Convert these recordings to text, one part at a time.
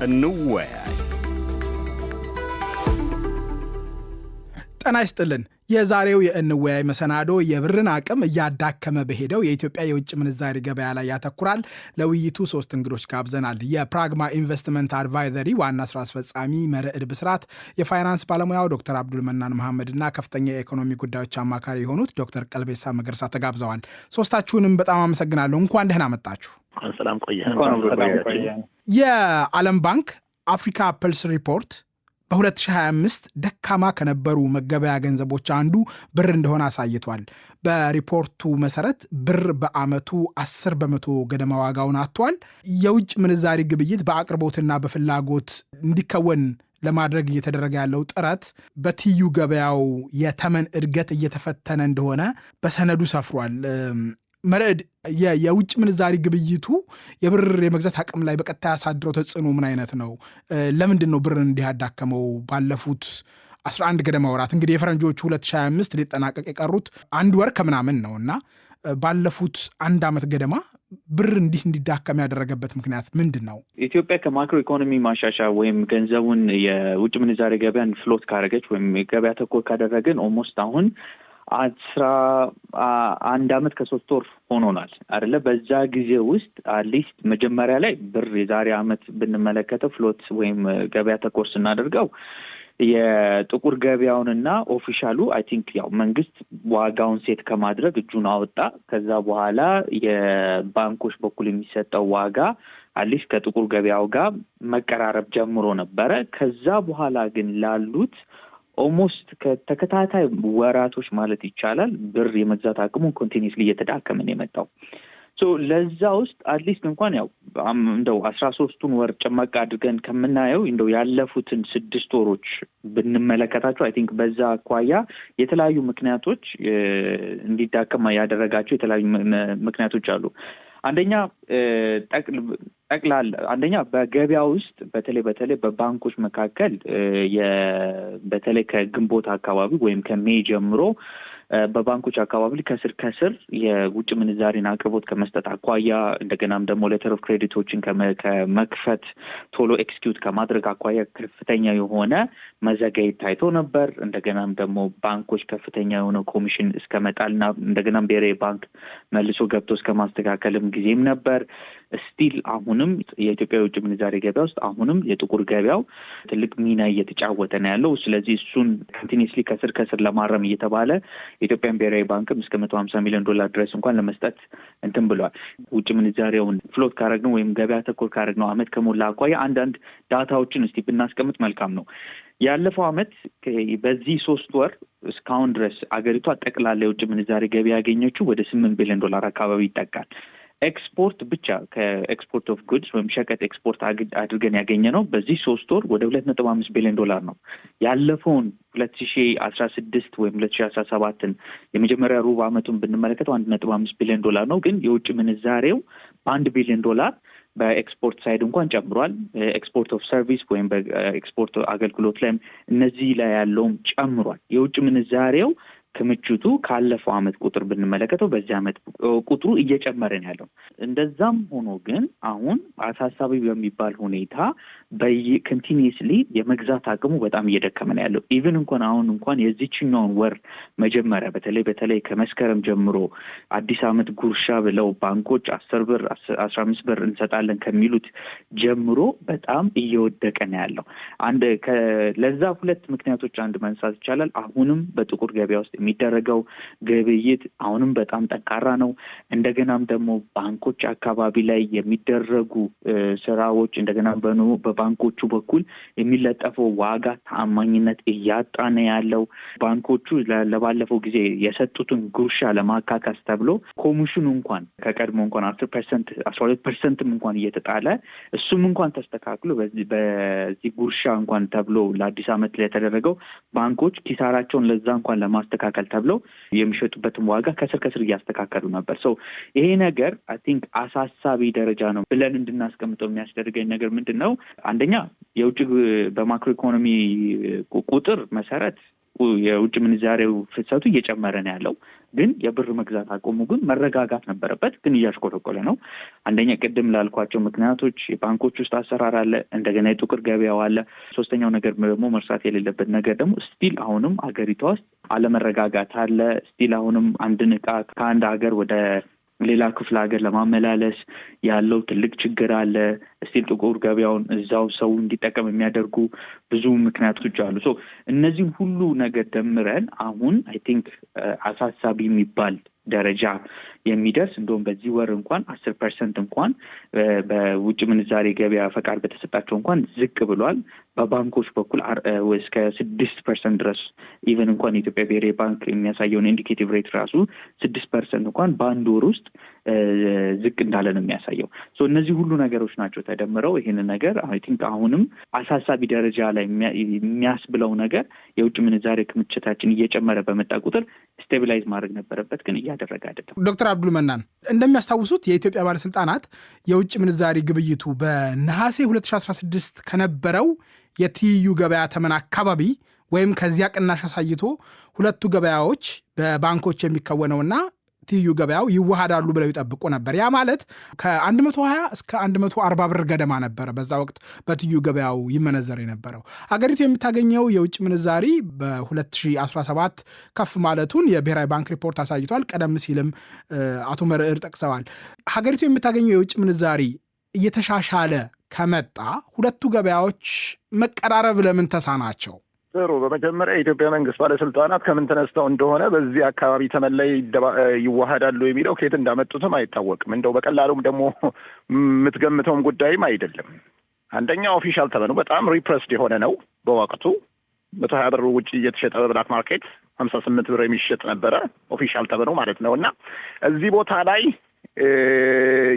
እንወያይ። ጤና ይስጥልን። የዛሬው የእንወያይ መሰናዶ የብርን አቅም እያዳከመ በሄደው የኢትዮጵያ የውጭ ምንዛሪ ገበያ ላይ ያተኩራል። ለውይይቱ 3 እንግዶች ጋብዘናል። የፕራግማ ኢንቨስትመንት አድቫይዘሪ ዋና ስራ አስፈጻሚ መርዕድ ብስራት፣ የፋይናንስ ባለሙያው ዶክተር አብዱል መናን መሐመድ እና ከፍተኛ የኢኮኖሚ ጉዳዮች አማካሪ የሆኑት ዶክተር ቀልቤሳ መገርሳ ተጋብዘዋል። ሶስታችሁንም በጣም አመሰግናለሁ። እንኳን ደህና መጣችሁ። ሰላም ቆየ። የዓለም ባንክ አፍሪካ ፐልስ ሪፖርት በ2025 ደካማ ከነበሩ መገበያ ገንዘቦች አንዱ ብር እንደሆነ አሳይቷል። በሪፖርቱ መሰረት ብር በአመቱ 10% ገደማ ዋጋውን አጥቷል። የውጭ ምንዛሪ ግብይት በአቅርቦትና በፍላጎት እንዲከወን ለማድረግ እየተደረገ ያለው ጥረት በትይዩ ገበያው የተመን እድገት እየተፈተነ እንደሆነ በሰነዱ ሰፍሯል። መርዕድ፣ የውጭ ምንዛሪ ግብይቱ የብር የመግዛት አቅም ላይ በቀጥታ ያሳድረው ተጽዕኖ ምን አይነት ነው? ለምንድን ነው ብርን እንዲህ ያዳከመው? ባለፉት 11 ገደማ ወራት እንግዲህ የፈረንጆቹ 2025 ሊጠናቀቅ የቀሩት 1 ወር ከምናምን ነው እና ባለፉት 1 ዓመት ገደማ ብር እንዲህ እንዲዳከም ያደረገበት ምክንያት ምንድን ነው? ኢትዮጵያ ከማክሮ ኢኮኖሚ ማሻሻያ ወይም ገንዘቡን የውጭ ምንዛሪ ገበያን ፍሎት ካደረገች ወይም ገበያ ተኮር ካደረግን ኦልሞስት አሁን 11 ዓመት ከ3 ወር ሆኖናል አይደለ? በዛ ጊዜ ውስጥ አትሊስት መጀመሪያ ላይ ብር የዛሬ ዓመት ብንመለከተው ፍሎት ወይም ገበያ ተኮር ስናደርገው የጥቁር ገበያውንና ኦፊሻሉ አይ ቲንክ ያው መንግስት ዋጋውን ሴት ከማድረግ እጁን አወጣ። ከዛ በኋላ የባንኮች በኩል የሚሰጠው ዋጋ አትሊስት ከጥቁር ገበያው ጋር መቀራረብ ጀምሮ ነበረ። ከዛ በኋላ ግን ላሉት ኦልሞስት ከተከታታይ ወራቶች ማለት ይቻላል ብር የመግዛት አቅሙን ኮንቲኒስሊ እየተዳከመ ነው የመጣው። ለዛ ውስጥ አትሊስት እንኳን ያው እንደው 13ቱን ወር ጭማቅ አድርገን ከምናየው እንደው ያለፉትን 6 ወሮች ብንመለከታቸው አይ ቲንክ በዛ አኳያ የተለያዩ ምክንያቶች እንዲዳከም ያደረጋቸው የተለያዩ ምክንያቶች አሉ። አንደኛ አንደኛ በገበያ ውስጥ በተለይ በባንኮች መካከል በተለይ ከግንቦት አካባቢ ወይም ከሜይ ጀምሮ በባንኮች አካባቢ ከስር የውጭ ምንዛሪን አቅርቦት ከመስጠት አኳያ እንደገናም ደግሞ ሌተር ኦፍ ክሬዲቶችን ከመክፈት ቶሎ ኤክስኪዩት ከማድረግ አኳያ ከፍተኛ የሆነ መዘግየት ታይቶ ነበር። እንደገናም ደግሞ ባንኮች ከፍተኛ የሆነ ኮሚሽን እስከመጣልና እንደገናም ብሔራዊ ባንክ መልሶ ገብቶ እስከማስተካከልም ጊዜም ነበር። ስቲል አሁንም የኢትዮጵያ የውጭ ምንዛሪ ገበያ ውስጥ አሁንም የጥቁር ገበያው ትልቅ ሚና እየተጫወተ ነው ያለው። ስለዚህ እሱን ኮንቲኒስሊ ከስር ለማረም እየተባለ የኢትዮጵያን ብሔራዊ ባንክም እስከ $150 ሚሊዮን ድረስ እንኳን ለመስጠት እንትን ብሏል። ውጭ ምንዛሪውን ፍሎት ካረግነው ወይም ገበያ ተኮር ካረግነው አመት ከሞላ አኳያ አንዳንድ ዳታዎችን እስቲ ብናስቀምጥ መልካም ነው። ያለፈው አመት በዚህ 3 ወር እስካሁን ድረስ አገሪቷ ጠቅላላ የውጭ ምንዛሪ ገበያ ያገኘችው ወደ $8 ቢሊዮን አካባቢ ይጠጋል። ኤክስፖርት ብቻ ከኤክስፖርት ኦፍ ጉድስ ወይም ሸቀጥ ኤክስፖርት አድርገን ያገኘ ነው በዚህ 3 ወር ወደ $2.5 ቢሊዮን ነው። ያለፈውን 2016 ወይም 2017ን የመጀመሪያ ሩብ ዓመቱን ብንመለከተው $1.5 ቢሊዮን ነው። ግን የውጭ ምንዛሬው $1 ቢሊዮን በኤክስፖርት ሳይድ እንኳን ጨምሯል። ኤክስፖርት ኦፍ ሰርቪስ ወይም በኤክስፖርት አገልግሎት ላይም እነዚህ ላይ ያለውም ጨምሯል። የውጭ ምንዛሬው ክምችቱ ካለፈው አመት ቁጥር ብንመለከተው በዚህ አመት ቁጥሩ እየጨመረ ነው ያለው። እንደዛም ሆኖ ግን አሁን አሳሳቢ በሚባል ሁኔታ በኮንቲኒየስሊ የመግዛት አቅሙ በጣም እየደከመ ነው ያለው። ኢቭን እንኳን የዚህኛውን ወር መጀመሪያ በተለይ ከመስከረም ጀምሮ አዲስ አመት ጉርሻ ብለው ባንኮች 10 ብር 15 ብር እንሰጣለን ከሚሉት ጀምሮ በጣም እየወደቀ ነው ያለው። ለዛ 2 ምክንያቶች አንድ ማንሳት ይቻላል። አሁንም በጥቁር ገበያ ውስጥ የሚደረገው ግብይት አሁንም በጣም ጠንካራ ነው። እንደገናም ደግሞ ባንኮች አካባቢ ላይ የሚደረጉ ስራዎች እንደገና በባንኮቹ በኩል የሚለጠፈው ዋጋ ተአማኝነት እያጣ ነው ያለው። ባንኮቹ ለባለፈው ጊዜ የሰጡትን ጉርሻ ለማካካስ ተብሎ ኮሚሽኑ እንኳን ከቀድሞ እንኳን 10% 12% እንኳን እየተጣለ እሱም እንኳን ተስተካክሎ በዚህ ጉርሻ እንኳን ተብሎ ለአዲስ አመት ላይ የተደረገው ባንኮች ኪሳራቸውን ለዛ እንኳን ለማስተካከል ተብለው የሚሸጡበትን ዋጋ ከስር እያስተካከሉ ነበር። ይሄ ነገር አይ ቲንክ አሳሳቢ ደረጃ ነው ብለን እንድናስቀምጠው የሚያስደርገኝ ነገር ምንድን ነው? አንደኛ የውጭ በማክሮ ኢኮኖሚ ቁጥር መሰረት የውጭ ምንዛሬው ፍሰቱ እየጨመረ ነው ያለው። ግን የብር መግዛት አቆሙ ግን መረጋጋት ነበረበት፣ ግን እያሽቆለቆለ ነው። አንደኛ ቅድም ላልኳቸው ምክንያቶች የባንኮች ውስጥ አሰራር አለ፣ እንደገና የጥቁር ገበያው አለ። ሶስተኛው ነገር ደግሞ መርሳት የሌለበት ነገር ደግሞ ስቲል አሁንም አገሪቷ ውስጥ አለመረጋጋት አለ። ስቲል አሁንም አንድን ዕቃ ከአንድ ሀገር ወደ ሌላ ክፍለ ሀገር ለማመላለስ ያለው ትልቅ ችግር አለ። ስቲል ጥቁር ገበያውን እዛው ሰው እንዲጠቀም የሚያደርጉ ብዙ ምክንያቶች አሉ። ሶ እነዚህም ሁሉ ነገር ደምረን አሁን አይ ቲንክ አሳሳቢ የሚባል ደረጃ የሚደርስ እንደውም በዚህ ወር እንኳን 10% እንኳን በውጭ ምንዛሬ ገበያ ፈቃድ በተሰጣቸው እንኳን ዝቅ ብሏል። በባንኮች በኩል እስከ 6% ድረስ ኢቨን እንኳን የኢትዮጵያ ብሔራዊ ባንክ የሚያሳየውን ኢንዲኬቲቭ ሬት ራሱ 6% እንኳን በአንድ ወር ውስጥ ዝቅ እንዳለ ነው የሚያሳየው። ሶ እነዚህ ሁሉ ነገሮች ናቸው ተደምረው ይሄንን ነገር አይ ቲንክ አሁንም አሳሳቢ ደረጃ ላይ የሚያስብለው ነገር የውጭ ምንዛሬ ክምችታችን እየጨመረ በመጣ ቁጥር ስቴቢላይዝ ማድረግ ነበረበት፣ ግን እያደረገ አይደለም። ዶክተር አብዱል መናን እንደሚያስታውሱት የኢትዮጵያ ባለስልጣናት የውጭ ምንዛሬ ግብይቱ በነሐሴ 2016 ከነበረው የትይዩ ገበያ ተመን አካባቢ ወይም ከዚያ ቅናሽ አሳይቶ ሁለቱ ገበያዎች በባንኮች የሚከወነውና ትይዩ ገበያው ይዋሃዳሉ ብለው ይጠብቁ ነበር። ያ ማለት ከ120 እስከ 140 ብር ገደማ ነበረ በዛ ወቅት በትይዩ ገበያው ይመነዘር የነበረው። ሀገሪቱ የምታገኘው የውጭ ምንዛሪ በ2017 ከፍ ማለቱን የብሔራዊ ባንክ ሪፖርት አሳይቷል። ቀደም ሲልም አቶ መርዕድ ጠቅሰዋል። ሀገሪቱ የምታገኘው የውጭ ምንዛሪ እየተሻሻለ ከመጣ ሁለቱ ገበያዎች መቀራረብ ለምን ተሳናቸው? ጥሩ። በመጀመሪያ የኢትዮጵያ መንግስት ባለስልጣናት ከምን ተነስተው እንደሆነ በዚህ አካባቢ ተመላይ ይዋሃዳሉ የሚለው ከየት እንዳመጡትም አይታወቅም። እንደው በቀላሉም ደግሞ የምትገምተውም ጉዳይም አይደለም። አንደኛ ኦፊሻል ተመኑ በጣም ሪፕረስድ የሆነ ነው። በወቅቱ 120 ብር ውጭ እየተሸጠ በብላክ ማርኬት 58 ብር የሚሸጥ ነበረ ኦፊሻል ተመኑ ማለት ነው። እና እዚህ ቦታ ላይ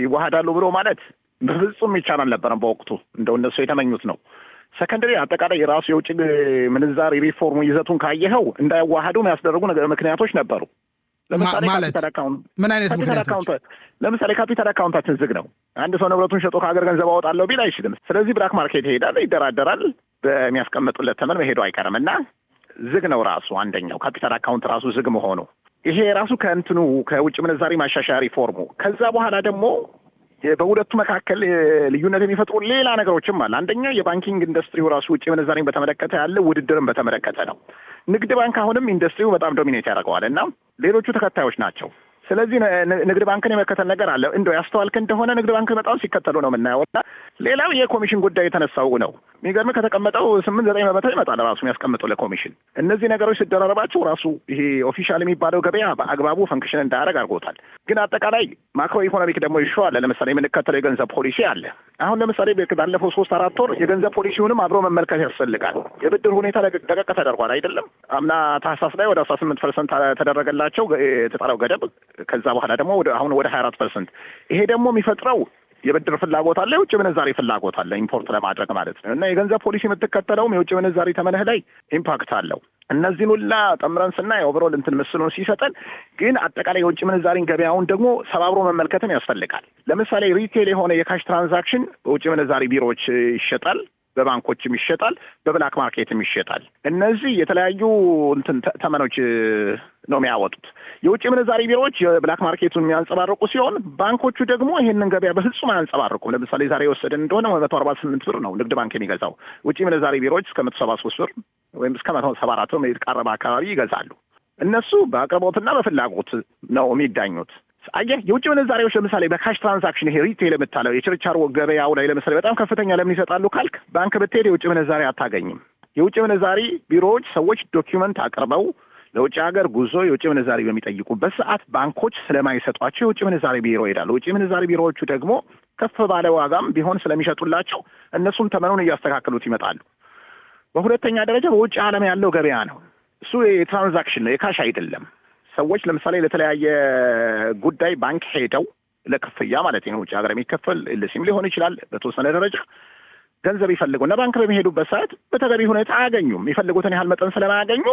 ይዋሃዳሉ ብሎ ማለት በፍጹም ይቻል አልነበረም በወቅቱ። እንደው እነሱ የተመኙት ነው። ሰከንደሪ አጠቃላይ የራሱ የውጭ ምንዛሪ ሪፎርሙ ይዘቱን ካየኸው እንዳይዋሃዱ የሚያስደርጉ ምክንያቶች ነበሩ። ለምሳሌ ምን አይነት ምክንያቶች? ለምሳሌ ካፒታል አካውንታችን ዝግ ነው። አንድ ሰው ንብረቱን ሸጦ ከሀገር ገንዘብ አወጣለሁ ቢል አይችልም። ስለዚህ ብላክ ማርኬት ይሄዳል፣ ይደራደራል፣ በሚያስቀምጡለት ተመን መሄዱ አይቀርም እና ዝግ ነው ራሱ። አንደኛው ካፒታል አካውንት ራሱ ዝግ መሆኑ ይሄ ራሱ ከእንትኑ ከውጭ ምንዛሪ ማሻሻያ ሪፎርሙ። ከዛ በኋላ ደግሞ በሁለቱ መካከል ልዩነት የሚፈጥሩ ሌላ ነገሮችም አለ። አንደኛ የባንኪንግ ኢንዱስትሪው ራሱ ውጭ ምንዛሪን በተመለከተ ያለ ውድድርን በተመለከተ ነው። ንግድ ባንክ አሁንም ኢንዱስትሪው በጣም ዶሚኔት ያደርገዋል እና ሌሎቹ ተከታዮች ናቸው። ስለዚህ ንግድ ባንክን የመከተል ነገር አለ። እንደው ያስተዋልክ እንደሆነ ንግድ ባንክ በጣም ሲከተሉ ነው የምናየው። እና ሌላው የኮሚሽን ጉዳይ የተነሳው ነው። የሚገርምህ ከተቀመጠው 8-9 በመቶ ይመጣል ራሱ የሚያስቀምጠው ለኮሚሽን። እነዚህ ነገሮች ሲደራረባቸው ራሱ ይሄ ኦፊሻል የሚባለው ገበያ በአግባቡ ፈንክሽን እንዳያደርግ አድርጎታል። ግን አጠቃላይ ማክሮ ኢኮኖሚክ ደግሞ ይሾ አለ። ለምሳሌ የምንከተለው የገንዘብ ፖሊሲ አለ። አሁን ለምሳሌ ባለፈው 3-4 ወር የገንዘብ ፖሊሲውንም አብሮ መመልከት ያስፈልጋል። የብድር ሁኔታ ደቀቅ ተደርጓል አይደለም? አምና ታህሳስ ላይ ወደ 18% ተደረገላቸው የተጣለው ገደብ። ከዛ በኋላ ደግሞ አሁን ወደ 24%። ይሄ ደግሞ የሚፈጥረው የብድር ፍላጎት አለ፣ የውጭ ምንዛሪ ፍላጎት አለ፣ ኢምፖርት ለማድረግ ማለት ነው። እና የገንዘብ ፖሊሲ የምትከተለውም የውጭ ምንዛሪ ተመንህ ላይ ኢምፓክት አለው። እነዚህን ሁላ ጠምረን ስናይ ኦቨሮል እንትን ምስሉን ሲሰጠን፣ ግን አጠቃላይ የውጭ ምንዛሪን ገበያውን ደግሞ ሰባብሮ መመልከትም ያስፈልጋል። ለምሳሌ ሪቴል የሆነ የካሽ ትራንዛክሽን በውጭ ምንዛሪ ቢሮዎች ይሸጣል፣ በባንኮችም ይሸጣል፣ በብላክ ማርኬትም ይሸጣል። እነዚህ የተለያዩ እንትን ተመኖች ነው የሚያወጡት። የውጭ ምንዛሪ ቢሮዎች የብላክ ማርኬቱን የሚያንጸባርቁ ሲሆን ባንኮቹ ደግሞ ይሄንን ገበያ በፍጹም አያንጸባርቁም። ለምሳሌ ዛሬ የወሰደን እንደሆነ 148 ብር ነው ንግድ ባንክ የሚገዛው። ውጭ ምንዛሪ ቢሮዎች እስከ 173 ብር ወይም እስከ 174 ብር የተቃረበ አካባቢ ይገዛሉ። እነሱ በአቅርቦትና በፍላጎት ነው የሚዳኙት። አየህ፣ የውጭ ምንዛሪዎች ለምሳሌ በካሽ ትራንዛክሽን ይሄ ሪቴል የምታለው የችርቻሮ ገበያው ላይ ለምሳሌ በጣም ከፍተኛ ለምን ይሰጣሉ ካልክ፣ ባንክ ብትሄድ የውጭ ምንዛሪ አታገኝም። የውጭ ምንዛሪ ቢሮዎች ሰዎች ዶኪመንት አቅርበው ለውጭ ሀገር ጉዞ የውጭ ምንዛሪ በሚጠይቁበት ሰዓት ባንኮች ስለማይሰጧቸው የውጭ ምንዛሪ ቢሮ ይሄዳሉ። ውጭ ምንዛሪ ቢሮዎቹ ደግሞ ከፍ ባለ ዋጋም ቢሆን ስለሚሸጡላቸው እነሱም ተመኑን እያስተካከሉት ይመጣሉ። በሁለተኛ ደረጃ በውጭ ዓለም ያለው ገበያ ነው። እሱ የትራንዛክሽን ነው፣ የካሽ አይደለም። ሰዎች ለምሳሌ ለተለያየ ጉዳይ ባንክ ሄደው ለክፍያ ማለት ነው፣ ውጭ ሀገር የሚከፈል ልሲም ሊሆን ይችላል፣ በተወሰነ ደረጃ ገንዘብ ይፈልጉና ባንክ በሚሄዱበት ሰዓት በተገቢ ሁኔታ አያገኙም። የሚፈልጉትን ያህል መጠን ስለማያገኙ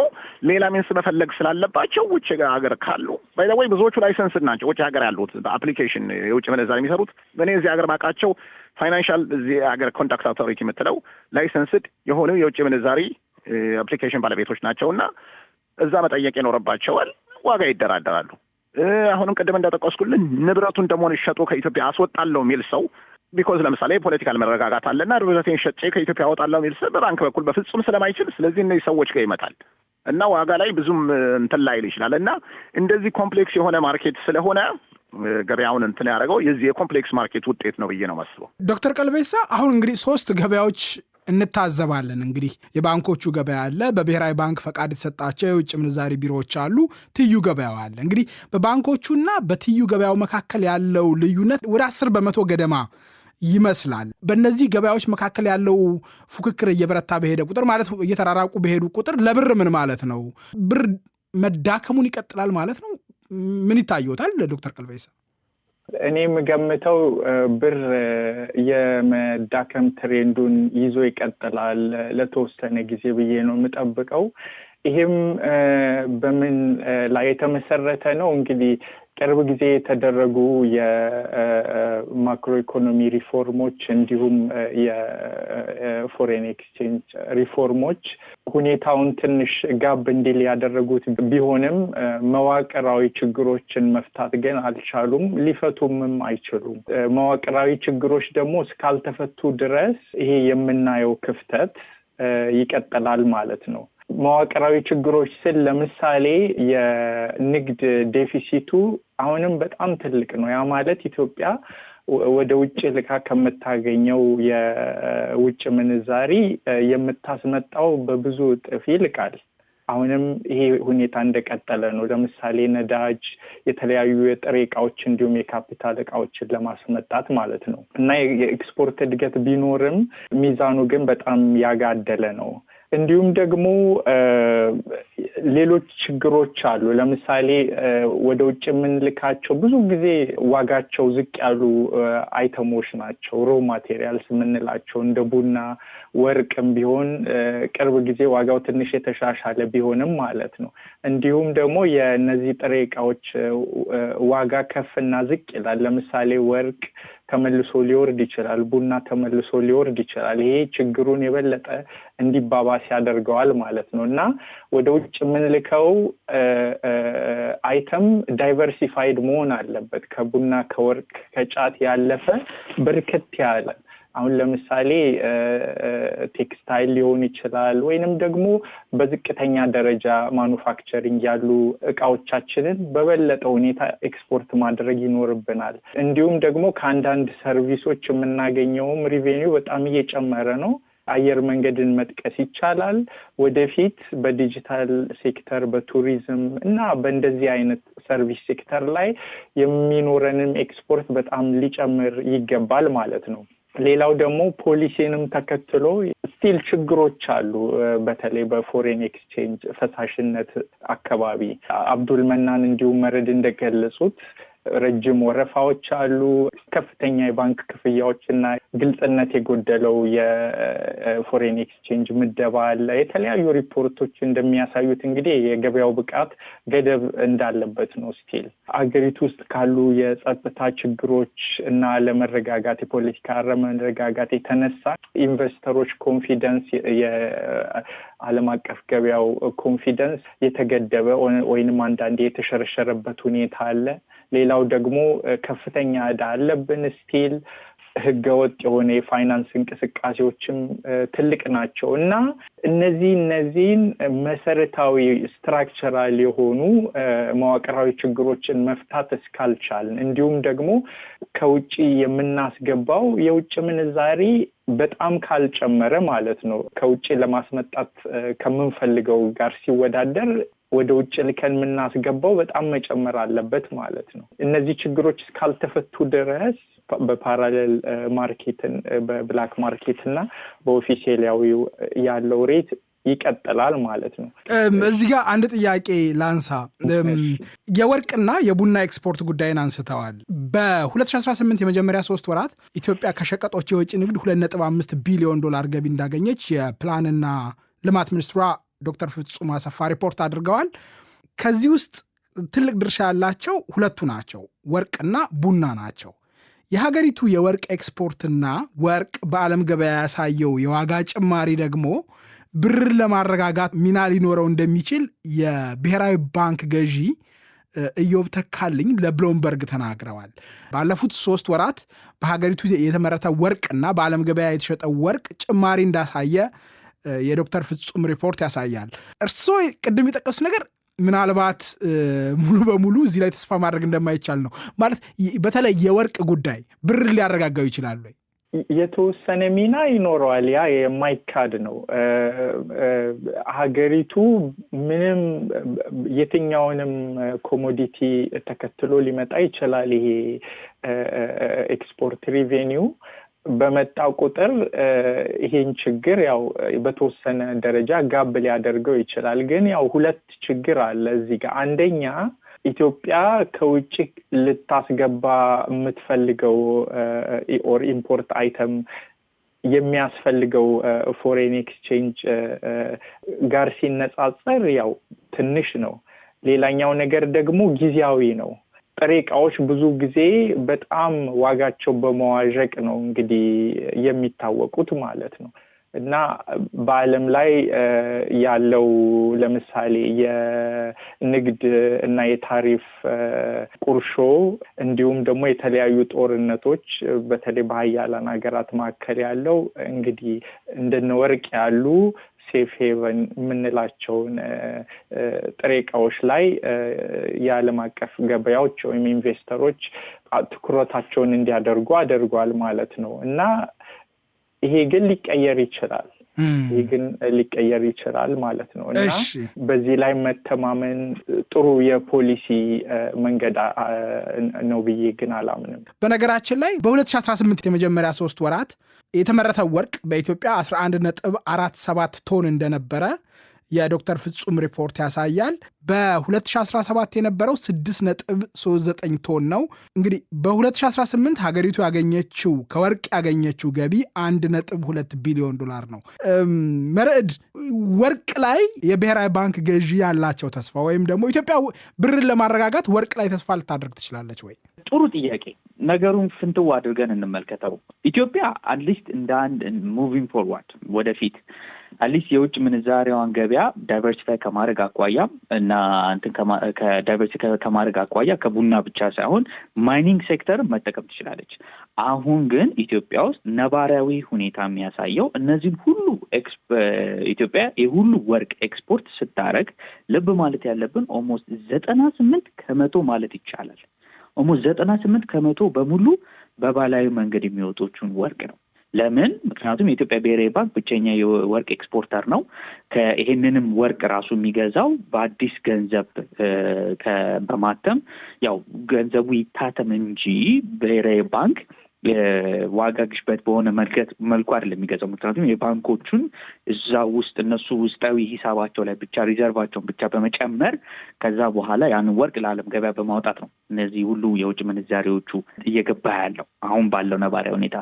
ሌላ ሚንስ መፈለግ ስላለባቸው ውጭ ሀገር ካሉ ባይዘወይ ብዙዎቹ ላይሰንስድ ናቸው። ውጭ ሀገር ያሉት በአፕሊኬሽን የውጭ ምንዛሪ የሚሰሩት እኔ እዚህ ሀገር ባውቃቸው ፋይናንሻል እዚህ ሀገር ኮንታክት አውቶሪቲ የምትለው ላይሰንስድ የሆኑ የውጭ ምንዛሪ አፕሊኬሽን ባለቤቶች ናቸውና እዛ መጠየቅ ይኖርባቸዋል። ዋጋ ይደራደራሉ። አሁንም ቅድም እንደጠቀስኩልን ንብረቱን ደግሞ ሸጦ ከኢትዮጵያ አስወጣለሁ የሚል ሰው ቢኮዝ ለምሳሌ ፖለቲካል መረጋጋት አለና ንብረቴን ሸጬ ከኢትዮጵያ አወጣለሁ የሚል ሰው በባንክ በኩል በፍጹም ስለማይችል ስለዚህ እነዚህ ሰዎች ጋር ይመጣል እና ዋጋ ላይ ብዙም እንትን ላይል ይችላል እና እንደዚህ ኮምፕሌክስ የሆነ ማርኬት ስለሆነ ገበያውን እንትን ያደረገው የዚህ የኮምፕሌክስ ማርኬት ውጤት ነው ብዬ ነው የማስበው። ዶክተር ቀልቤሳ አሁን እንግዲህ 3 ገበያዎች እንታዘባለን። እንግዲህ የባንኮቹ ገበያ አለ፣ በብሔራዊ ባንክ ፈቃድ የተሰጣቸው የውጭ ምንዛሪ ቢሮዎች አሉ፣ ትዩ ገበያው አለ። እንግዲህ በባንኮቹና በትዩ ገበያው መካከል ያለው ልዩነት ወደ 10% ገደማ ይመስላል። በእነዚህ ገበያዎች መካከል ያለው ፉክክር እየበረታ በሄደ ቁጥር ማለት እየተራራቁ በሄዱ ቁጥር ለብር ምን ማለት ነው? ብር መዳከሙን ይቀጥላል ማለት ነው? ምን ይታየዎታል ዶክተር ቀልቤሳ? እኔ የምገምተው ብር የመዳከም ትሬንዱን ይዞ ይቀጥላል ለተወሰነ ጊዜ ብዬ ነው የምጠብቀው። ይህም በምን ላይ የተመሰረተ ነው? እንግዲህ ቅርብ ጊዜ የተደረጉ የማክሮ ኢኮኖሚ ሪፎርሞች እንዲሁም የፎሬን ኤክስቼንጅ ሪፎርሞች ሁኔታውን ትንሽ ጋብ እንዲል ያደረጉት ቢሆንም መዋቅራዊ ችግሮችን መፍታት ግን አልቻሉም፣ ሊፈቱምም አይችሉም። መዋቅራዊ ችግሮች ደግሞ እስካልተፈቱ ድረስ ይሄ የምናየው ክፍተት ይቀጥላል ማለት ነው። መዋቅራዊ ችግሮች ስል ለምሳሌ የንግድ ዴፊሲቱ አሁንም በጣም ትልቅ ነው። ያ ማለት ኢትዮጵያ ወደ ውጭ ልካ ከምታገኘው የውጭ ምንዛሪ የምታስመጣው በብዙ እጥፍ ይልቃል። አሁንም ይሄ ሁኔታ እንደቀጠለ ነው። ለምሳሌ ነዳጅ፣ የተለያዩ የጥሬ እቃዎች እንዲሁም የካፒታል እቃዎችን ለማስመጣት ማለት ነው እና የኤክስፖርት እድገት ቢኖርም ሚዛኑ ግን በጣም ያጋደለ ነው። እንዲሁም ደግሞ ሌሎች ችግሮች አሉ። ለምሳሌ ወደ ውጭ የምንልካቸው ብዙ ጊዜ ዋጋቸው ዝቅ ያሉ አይተሞች ናቸው። ሮ ማቴሪያልስ የምንላቸው እንደ ቡና፣ ወርቅም ቢሆን ቅርብ ጊዜ ዋጋው ትንሽ የተሻሻለ ቢሆንም ማለት ነው። እንዲሁም ደግሞ የእነዚህ ጥሬ እቃዎች ዋጋ ከፍና ዝቅ ይላል። ለምሳሌ ወርቅ ተመልሶ ሊወርድ ይችላል፣ ቡና ተመልሶ ሊወርድ ይችላል። ይሄ ችግሩን የበለጠ እንዲባባስ ያደርገዋል ማለት ነው እና ወደ ውጭ የምንልከው አይተም ዳይቨርሲፋይድ መሆን አለበት። ከቡና፣ ከወርቅ፣ ከጫት ያለፈ በርከት ያለ አሁን ለምሳሌ ቴክስታይል ሊሆን ይችላል ወይንም ደግሞ በዝቅተኛ ደረጃ ማኑፋክቸሪንግ ያሉ እቃዎቻችንን በበለጠ ሁኔታ ኤክስፖርት ማድረግ ይኖርብናል። እንዲሁም ደግሞ ከአንዳንድ ሰርቪሶች የምናገኘውም ሪቬኒው በጣም እየጨመረ ነው። አየር መንገድን መጥቀስ ይቻላል። ወደፊት በዲጂታል ሴክተር፣ በቱሪዝም እና በእንደዚህ አይነት ሰርቪስ ሴክተር ላይ የሚኖረንም ኤክስፖርት በጣም ሊጨምር ይገባል ማለት ነው። ሌላው ደግሞ ፖሊሲንም ተከትሎ ስቲል ችግሮች አሉ። በተለይ በፎሬን ኤክስቼንጅ ፈሳሽነት አካባቢ አብዱል መናን እንዲሁም መረድ እንደገለጹት ረጅም ወረፋዎች አሉ። ከፍተኛ የባንክ ክፍያዎች እና ግልጽነት የጎደለው የፎሬን ኤክስቼንጅ ምደባ አለ። የተለያዩ ሪፖርቶች እንደሚያሳዩት እንግዲህ የገበያው ብቃት ገደብ እንዳለበት ነው። ስቲል አገሪቱ ውስጥ ካሉ የጸጥታ ችግሮች እና አለመረጋጋት፣ የፖለቲካ አለመረጋጋት የተነሳ ኢንቨስተሮች ኮንፊደንስ፣ የዓለም አቀፍ ገበያው ኮንፊደንስ የተገደበ ወይንም አንዳንዴ የተሸረሸረበት ሁኔታ አለ። ሌላው ደግሞ ከፍተኛ ዕዳ አለብን። ስቲል ህገወጥ የሆነ የፋይናንስ እንቅስቃሴዎችም ትልቅ ናቸው እና እነዚህን መሰረታዊ ስትራክቸራል የሆኑ መዋቅራዊ ችግሮችን መፍታት እስካልቻልን እንዲሁም ደግሞ ከውጭ የምናስገባው የውጭ ምንዛሪ በጣም ካልጨመረ ማለት ነው ከውጭ ለማስመጣት ከምንፈልገው ጋር ሲወዳደር ወደ ውጭ ልከን የምናስገባው በጣም መጨመር አለበት ማለት ነው። እነዚህ ችግሮች እስካልተፈቱ ድረስ በፓራሌል ማርኬትን በብላክ ማርኬት እና በኦፊሴላዊው ያለው ሬት ይቀጥላል ማለት ነው። እዚህ ጋር አንድ ጥያቄ ላንሳ። የወርቅና የቡና ኤክስፖርት ጉዳይን አንስተዋል። በ2018 የመጀመሪያ 3 ወራት ኢትዮጵያ ከሸቀጦች የውጭ ንግድ $2.5 ቢሊዮን ገቢ እንዳገኘች የፕላንና ልማት ሚኒስትሯ ዶክተር ፍጹም አሰፋ ሪፖርት አድርገዋል። ከዚህ ውስጥ ትልቅ ድርሻ ያላቸው ሁለቱ ናቸው፣ ወርቅና ቡና ናቸው። የሀገሪቱ የወርቅ ኤክስፖርትና ወርቅ በዓለም ገበያ ያሳየው የዋጋ ጭማሪ ደግሞ ብር ለማረጋጋት ሚና ሊኖረው እንደሚችል የብሔራዊ ባንክ ገዢ ኢዮብ ተካልኝ ለብሎምበርግ ተናግረዋል። ባለፉት 3 ወራት በሀገሪቱ የተመረተ ወርቅና በዓለም ገበያ የተሸጠው ወርቅ ጭማሪ እንዳሳየ የዶክተር ፍጹም ሪፖርት ያሳያል። እርስዎ ቅድም የጠቀሱት ነገር ምናልባት ሙሉ በሙሉ እዚህ ላይ ተስፋ ማድረግ እንደማይቻል ነው ማለት፣ በተለይ የወርቅ ጉዳይ ብር ሊያረጋጋው ይችላል ወይ? የተወሰነ ሚና ይኖረዋል። ያ የማይካድ ነው። ሀገሪቱ ምንም የትኛውንም ኮሞዲቲ ተከትሎ ሊመጣ ይችላል። ይሄ ኤክስፖርት ሪቬኒው በመጣ ቁጥር ይሄን ችግር ያው በተወሰነ ደረጃ ጋብ ሊያደርገው ይችላል። ግን ያው 2 ችግር አለ እዚህ ጋር። አንደኛ ኢትዮጵያ ከውጭ ልታስገባ የምትፈልገው ኦር ኢምፖርት አይተም የሚያስፈልገው ፎሬን ኤክስቼንጅ ጋር ሲነጻጸር ያው ትንሽ ነው። ሌላኛው ነገር ደግሞ ጊዜያዊ ነው። ጥሬ ዕቃዎች ብዙ ጊዜ በጣም ዋጋቸው በመዋዠቅ ነው እንግዲህ የሚታወቁት ማለት ነው። እና በዓለም ላይ ያለው ለምሳሌ የንግድ እና የታሪፍ ቁርሾ እንዲሁም ደግሞ የተለያዩ ጦርነቶች በተለይ በሀያላን ሀገራት መካከል ያለው እንግዲህ እንደነ ወርቅ ያሉ ሴፍ ሄቨን የምንላቸውን ጥሬ ዕቃዎች ላይ የዓለም አቀፍ ገበያዎች ወይም ኢንቨስተሮች ትኩረታቸውን እንዲያደርጉ አድርጓል ማለት ነው። እና ይሄ ግን ሊቀየር ይችላል ማለት ነው። እና በዚህ ላይ መተማመን ጥሩ የፖሊሲ መንገድ ነው ብዬ ግን አላምንም። በነገራችን ላይ በ2018 የመጀመሪያ 3 ወራት የተመረተው ወርቅ በኢትዮጵያ 11.47 ቶን እንደነበረ የዶክተር ፍጹም ሪፖርት ያሳያል። በ2017 የነበረው 6.39 ቶን ነው። እንግዲህ በ2018 ሀገሪቱ ያገኘችው ከወርቅ ያገኘችው ገቢ 1.2 ቢሊዮን ዶላር ነው። መርዕድ፣ ወርቅ ላይ የብሔራዊ ባንክ ገዢ ያላቸው ተስፋ ወይም ደግሞ ኢትዮጵያ ብርን ለማረጋጋት ወርቅ ላይ ተስፋ ልታደርግ ትችላለች ወይ? ጥሩ ጥያቄ። ነገሩን ፍንትው አድርገን እንመልከተው። ኢትዮጵያ አትሊስት እንደ አንድ ሙቪንግ ፎርዋርድ ወደፊት አትሊስት የውጭ ምንዛሬዋን ገበያ ዳይቨርሲፋይ ከማድረግ አኳያ እና ከዳይቨርሲፋይ ከማድረግ አኳያ ከቡና ብቻ ሳይሆን ማይኒንግ ሴክተር መጠቀም ትችላለች። አሁን ግን ኢትዮጵያ ውስጥ ነባራዊ ሁኔታ የሚያሳየው እነዚህን ሁሉ ኢትዮጵያ የሁሉ ወርቅ ኤክስፖርት ስታረግ ልብ ማለት ያለብን ኦልሞስት 98% ማለት ይቻላል ኦልሞስት 98% በሙሉ በባህላዊ መንገድ የሚወጡትን ወርቅ ነው። ለምን? ምክንያቱም የኢትዮጵያ ብሔራዊ ባንክ ብቸኛ የወርቅ ኤክስፖርተር ነው። ይሄንንም ወርቅ ራሱ የሚገዛው በአዲስ ገንዘብ በማተም ያው ገንዘቡ ይታተም እንጂ ብሔራዊ ባንክ ዋጋ ግሽበት በሆነ መልኩ አይደለም የሚገዛው። ምክንያቱም የባንኮቹን እዛ ውስጥ እነሱ ውስጣዊ ሂሳባቸው ላይ ብቻ ሪዘርቫቸውን ብቻ በመጨመር ከዛ በኋላ ያንን ወርቅ ለዓለም ገበያ በማውጣት ነው እነዚህ ሁሉ የውጭ ምንዛሬዎቹ እየገባ ያለው አሁን ባለው ነባራዊ ሁኔታ።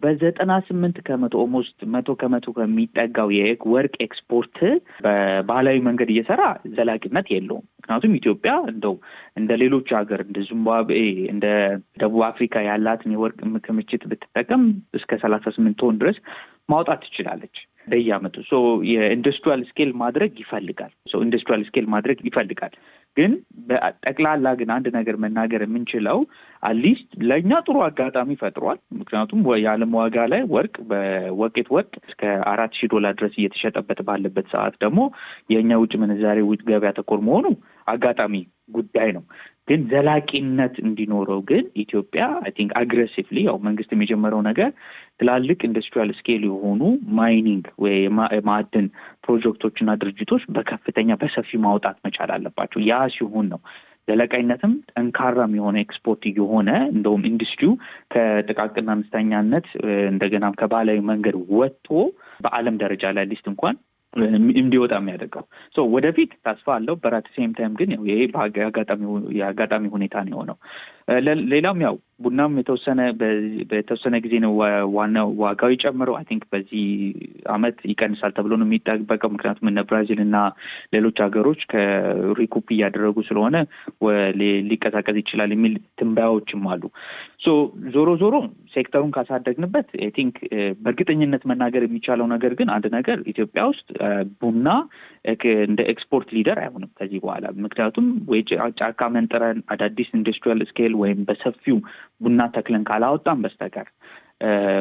በ98% ኦልሞስት 100% ከሚጠጋው የወርቅ ኤክስፖርት በባህላዊ መንገድ እየሰራ ዘላቂነት የለውም። ምክንያቱም ኢትዮጵያ እንደው እንደ ሌሎች ሀገር እንደ ዚምባብዌ እንደ ደቡብ አፍሪካ ያላትን የወርቅ ክምችት ብትጠቀም እስከ 38 ቶን ድረስ ማውጣት ትችላለች በየዓመቱ። የኢንዱስትሪያል ስኬል ማድረግ ይፈልጋል። ግን በጠቅላላ ግን አንድ ነገር መናገር የምንችለው አትሊስት ለእኛ ጥሩ አጋጣሚ ፈጥሯል። ምክንያቱም የዓለም ዋጋ ላይ ወርቅ በወቄት ወርቅ እስከ $4,000 ድረስ እየተሸጠበት ባለበት ሰዓት ደግሞ የእኛ ውጭ ምንዛሬ ውጭ ገበያ ተኮር መሆኑ አጋጣሚ ጉዳይ ነው። ግን ዘላቂነት እንዲኖረው ግን ኢትዮጵያ አይ ቲንክ አግሬሲቭሊ ያው መንግስትም የጀመረው ነገር ትላልቅ ኢንዱስትሪያል ስኬል የሆኑ ማይኒንግ ወይ ማዕድን ፕሮጀክቶችና ድርጅቶች በከፍተኛ በሰፊ ማውጣት መቻል አለባቸው። ያ ሲሆን ነው ዘላቂነትም ጠንካራም የሆነ ኤክስፖርት የሆነ እንደውም ኢንዱስትሪው ከጥቃቅንና አነስተኛነት እንደገናም ከባህላዊ መንገድ ወጥቶ በዓለም ደረጃ ላይ ሊስት እንኳን እንዲወጣ የሚያደርገው ወደፊት ተስፋ አለው። በራት ሴም ታይም ግን ይሄ የአጋጣሚ ሁኔታ ነው የሆነው። ሌላም ያው ቡናም በተወሰነ ጊዜ ነው ዋናው ዋጋው የጨመረው። አይ ቲንክ በዚህ አመት ይቀንሳል ተብሎ ነው የሚጠበቀው። ምክንያቱም እነ ብራዚል እና ሌሎች ሀገሮች ከሪኩፕ እያደረጉ ስለሆነ ሊቀዛቀዝ ይችላል የሚል ትንበያዎችም አሉ። ዞሮ ሴክተሩን ካሳደግንበት አይ ቲንክ በእርግጠኝነት መናገር የሚቻለው ነገር ግን አንድ ነገር ኢትዮጵያ ውስጥ ቡና እንደ ኤክስፖርት ሊደር አይሆንም ከዚህ በኋላ። ምክንያቱም ወይ ጫካ መንጥረን አዳዲስ ኢንዱስትሪያል ስኬል ወይም በሰፊው ቡና ተክለን ካላወጣን በስተቀር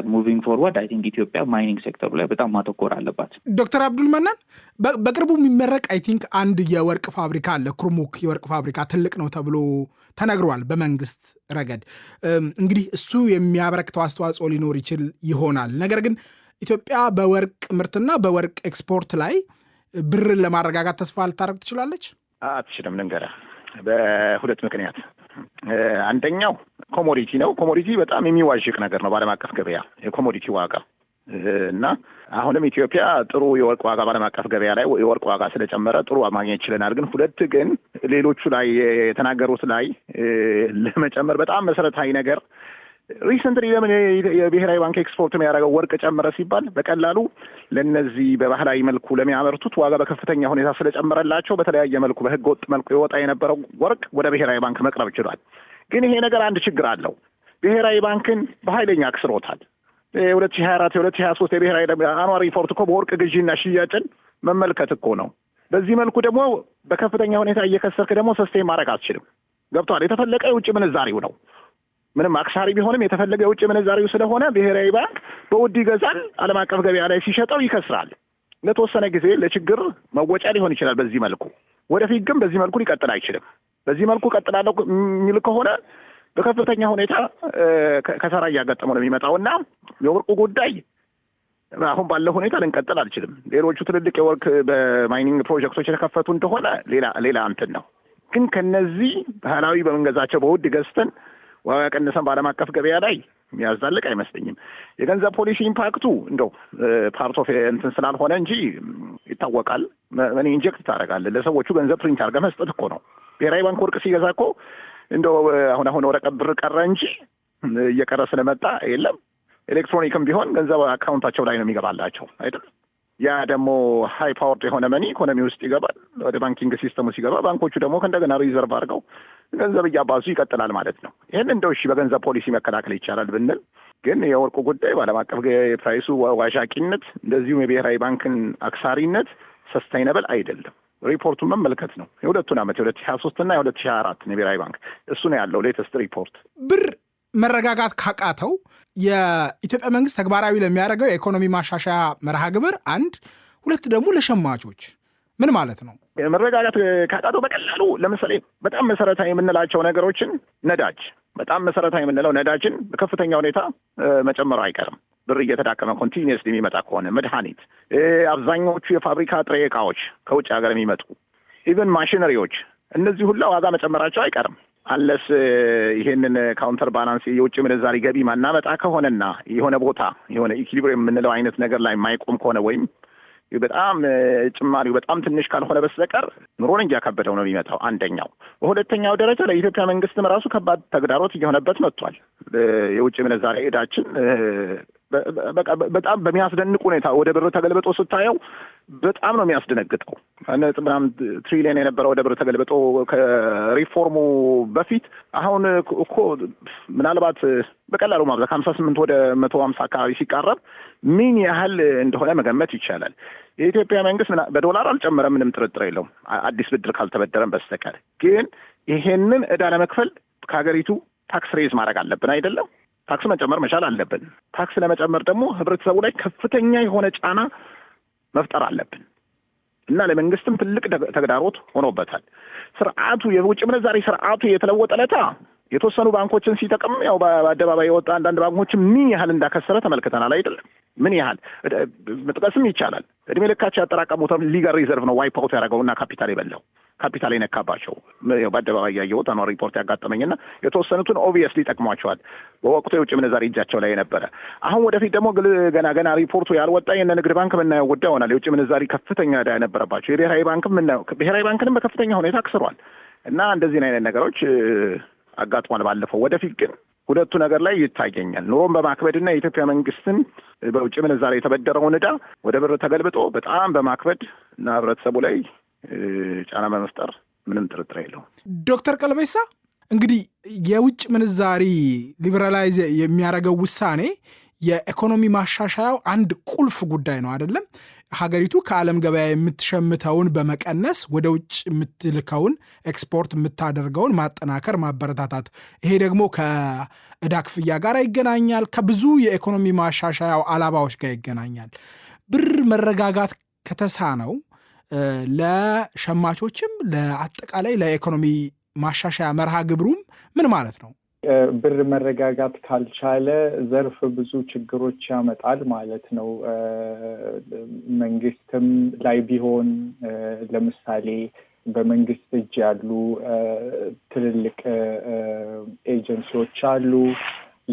ሙቪንግ ፎርዋርድ አይ ቲንክ ኢትዮጵያ ማይኒንግ ሴክተሩ ላይ በጣም ማተኮር አለባት። ዶክተር አብዱል መናን በቅርቡ የሚመረቅ አይ ቲንክ አንድ የወርቅ ፋብሪካ አለ፣ ኩርሙክ የወርቅ ፋብሪካ ትልቅ ነው ተብሎ ተነግሯል በመንግስት ረገድ። እንግዲህ እሱ የሚያበረክተው አስተዋጽኦ ሊኖር ይችል ይሆናል። ነገር ግን ኢትዮጵያ በወርቅ ምርትና በወርቅ ኤክስፖርት ላይ ብርን ለማረጋጋት ተስፋ ልታደርግ ትችላለች? አትችልም። ልንገርህ፣ በሁለት ምክንያት። አንደኛው ኮሞዲቲ ነው። ኮሞዲቲ በጣም የሚዋዥቅ ነገር ነው በዓለም አቀፍ ገበያ የኮሞዲቲ ዋጋ እና አሁንም ኢትዮጵያ ጥሩ የወርቅ ዋጋ በዓለም አቀፍ ገበያ ላይ የወርቅ ዋጋ ስለጨመረ ጥሩ ማግኘት ይችለናል። ግን ሌሎቹ ላይ የተናገሩት ላይ ለመጨመር በጣም መሰረታዊ ነገር ሪሰንትሊ ለምን የብሔራዊ ባንክ ኤክስፖርት የሚያደርገው ወርቅ ጨመረ ሲባል በቀላሉ ለነዚህ በባህላዊ መልኩ ለሚያመርቱት ዋጋ በከፍተኛ ሁኔታ ስለጨመረላቸው በተለያየ መልኩ በህገ ወጥ መልኩ የወጣ የነበረው ወርቅ ወደ ብሔራዊ ባንክ መቅረብ ችሏል። ግን ይሄ ነገር አንድ ችግር አለው። ብሔራዊ ባንክን በኃይለኛ አክስሮታል። 2024 2023 የብሔራዊ አኗል ሪፖርት እኮ በወርቅ ግዢና ሽያጭን መመልከት እኮ ነው። በዚህ መልኩ ደግሞ በከፍተኛ ሁኔታ እየከሰርክ ደግሞ ሰስቴን ማድረግ አትችልም። ገብቷል። የተፈለቀ የውጭ ምንዛሪው ነው። ምንም አክሳሪ ቢሆንም የተፈለገ የውጭ ምንዛሪው ስለሆነ ብሔራዊ ባንክ በውድ ይገዛል፣ ዓለም አቀፍ ገበያ ላይ ሲሸጠው ይከስራል። ለተወሰነ ጊዜ ለችግር መወጫ ሊሆን ይችላል በዚህ መልኩ። ወደፊት ግን በዚህ መልኩ ሊቀጥል አይችልም። በዚህ መልኩ ቀጥላለሁ የሚል ከሆነ በከፍተኛ ሁኔታ ከሰራ እያጋጠመው ነው የሚመጣው እና የወርቁ ጉዳይ አሁን ባለው ሁኔታ ልንቀጥል አልችልም። ሌሎቹ ትልልቅ የወርቅ በማይኒንግ ፕሮጀክቶች የተከፈቱ እንደሆነ ሌላ እንትን ነው። ግን ከነዚህ ባህላዊ በመንገዛቸው በውድ ገዝተን ዋጋ ቀንሰን በዓለም አቀፍ ገበያ ላይ የሚያዛልቅ አይመስለኝም። የገንዘብ ፖሊሲ ኢምፓክቱ እንደው ፓርት ኦፍ እንትን ስላልሆነ እንጂ ይታወቃል። እኔ ኢንጀክት ታደርጋለህ ለሰዎቹ ገንዘብ ፕሪንት አድርገህ መስጠት እኮ ነው። ብሔራዊ ባንክ ወርቅ ሲገዛ እኮ እንደው አሁን ወረቀት ብር ቀረ እንጂ እየቀረ ስለመጣ የለም። ኤሌክትሮኒክም ቢሆን ገንዘብ አካውንታቸው ላይ ነው የሚገባላቸው አይደል? ያ ደግሞ ሃይ ፓወርድ የሆነ መኒ ኢኮኖሚ ውስጥ ይገባል። ወደ ባንኪንግ ሲስተሙ ሲገባ ባንኮቹ ደግሞ ከእንደገና ሪዘርቭ አድርገው ገንዘብ እያባዙ ይቀጥላል ማለት ነው። ይህን እንደው እሺ በገንዘብ ፖሊሲ መከላከል ይቻላል ብንል ግን የወርቁ ጉዳይ በዓለም አቀፍ የፕራይሱ ዋዣቂነት እንደዚሁም የብሔራዊ ባንክን አክሳሪነት ሰስታይነብል አይደለም። ሪፖርቱን መመልከት ነው። የሁለቱን ዓመት የ2023 እና የ2024 የብሔራዊ ባንክ እሱ ነው ያለው ሌተስት ሪፖርት። ብር መረጋጋት ካቃተው የኢትዮጵያ መንግስት ተግባራዊ ለሚያደርገው የኢኮኖሚ ማሻሻያ መርሃ ግብር አንድ፣ ሁለት ደግሞ ለሸማቾች ምን ማለት ነው? መረጋጋት ካቃተው በቀላሉ ለምሳሌ በጣም መሰረታዊ የምንላቸው ነገሮችን ነዳጅ፣ በጣም መሰረታዊ የምንለው ነዳጅን በከፍተኛ ሁኔታ መጨመሩ አይቀርም። ብር እየተዳከመ ኮንቲኒየስ የሚመጣ ከሆነ መድኃኒት፣ አብዛኛዎቹ የፋብሪካ ጥሬ ዕቃዎች ከውጭ ሀገር የሚመጡ ኢቨን ማሽነሪዎች፣ እነዚህ ሁላ ዋጋ መጨመራቸው አይቀርም። አለስ ይሄንን ካውንተር ባላንስ የውጭ ምንዛሪ ገቢ ማናመጣ ከሆነና የሆነ ቦታ የሆነ ኢኩሊብሪየም የምንለው አይነት ነገር ላይ የማይቆም ከሆነ ወይም በጣም ጭማሪው በጣም ትንሽ ካልሆነ በስተቀር ኑሮን እያከበደው ነው የሚመጣው አንደኛው። በሁለተኛው ደረጃ ለኢትዮጵያ መንግስትም ራሱ ከባድ ተግዳሮት እየሆነበት መጥቷል። የውጭ ምንዛሪ ዕዳችን በጣም በሚያስደንቅ ሁኔታ ወደ ብር ተገልብጦ ስታየው በጣም ነው የሚያስደነግጠው። 1.5 ትሪሊየን የነበረው ወደ ብር ተገልብጦ ከሪፎርሙ በፊት አሁን እኮ ምናልባት በቀላሉ ማብዛት 58 ወደ 150 አካባቢ ሲቃረብ ምን ያህል እንደሆነ መገመት ይቻላል። የኢትዮጵያ መንግስት በዶላር አልጨመረም፣ ምንም ጥርጥር የለውም አዲስ ብድር ካልተበደረም በስተቀር። ግን ይሄንን ዕዳ ለመክፈል ከሀገሪቱ ታክስ ሬዝ ማድረግ አለብን አይደለም? ታክስ መጨመር መቻል አለብን። ታክስ ለመጨመር ደግሞ ህብረተሰቡ ላይ ከፍተኛ የሆነ ጫና መፍጠር አለብን እና ለመንግስትም ትልቅ ተግዳሮት ሆኖበታል። ስርዓቱ የውጭ ምንዛሪ ስርዓቱ የተለወጠ ለታ የተወሰኑ ባንኮችን ሲጠቅም ያው በአደባባይ የወጣ አንዳንድ ባንኮችን ምን ያህል እንዳከሰረ ተመልክተናል አይደለም? ምን ያህል መጥቀስም ይቻላል። እድሜ ልካቸው ያጠራቀሙት ሊጋል ሪዘርቭ ነው ዋይፕ አውት ያደረገውና ካፒታል የበላው ካፒታል የነካባቸው በአደባባይ ያየሁት አኗል ሪፖርት ያጋጠመኝና የተወሰኑትን ኦብቪየስሊ ይጠቅሟቸዋል። በወቅቱ የውጭ ምንዛሪ እጃቸው ላይ የነበረ። አሁን ወደፊት ደግሞ ገና ሪፖርቱ ያልወጣ የነ ንግድ ባንክ የምናየው ጉዳይ ሆናል። የውጭ ምንዛሪ ከፍተኛ ዕዳ የነበረባቸው የብሔራዊ ባንክም ብሔራዊ ባንክንም በከፍተኛ ሁኔታ አክስሯል። እና እንደዚህን አይነት ነገሮች አጋጥሟል ባለፈው። ወደፊት ግን ሁለቱ ነገር ላይ ይታየኛል። ኑሮን በማክበድና የኢትዮጵያ መንግስትን በውጭ ምንዛሬ የተበደረውን ዕዳ ወደ ብር ተገልብጦ በጣም በማክበድ እና ህብረተሰቡ ላይ ጫና በመፍጠር ምንም ጥርጥር የለውም። ዶክተር ቀልቤሳ እንግዲህ የውጭ ምንዛሪ ሊበራላይዝ የሚያደርገው ውሳኔ የኢኮኖሚ ማሻሻያው አንድ ቁልፍ ጉዳይ ነው አይደለም? ሀገሪቱ ከዓለም ገበያ የምትሸምተውን በመቀነስ ወደ ውጭ የምትልከውን ኤክስፖርት የምታደርገውን ማጠናከር፣ ማበረታታት። ይሄ ደግሞ ከዕዳ ክፍያ ጋር ይገናኛል። ከብዙ የኢኮኖሚ ማሻሻያው አላባዎች ጋር ይገናኛል። ብር መረጋጋት ከተሳነው ለሸማቾችም ለአጠቃላይ ለኢኮኖሚ ማሻሻያ መርሃ ግብሩም ምን ማለት ነው? ብር መረጋጋት ካልቻለ ዘርፍ ብዙ ችግሮች ያመጣል ማለት ነው። መንግስትም ላይ ቢሆን ለምሳሌ በመንግስት እጅ ያሉ ትልልቅ ኤጀንሲዎች አሉ።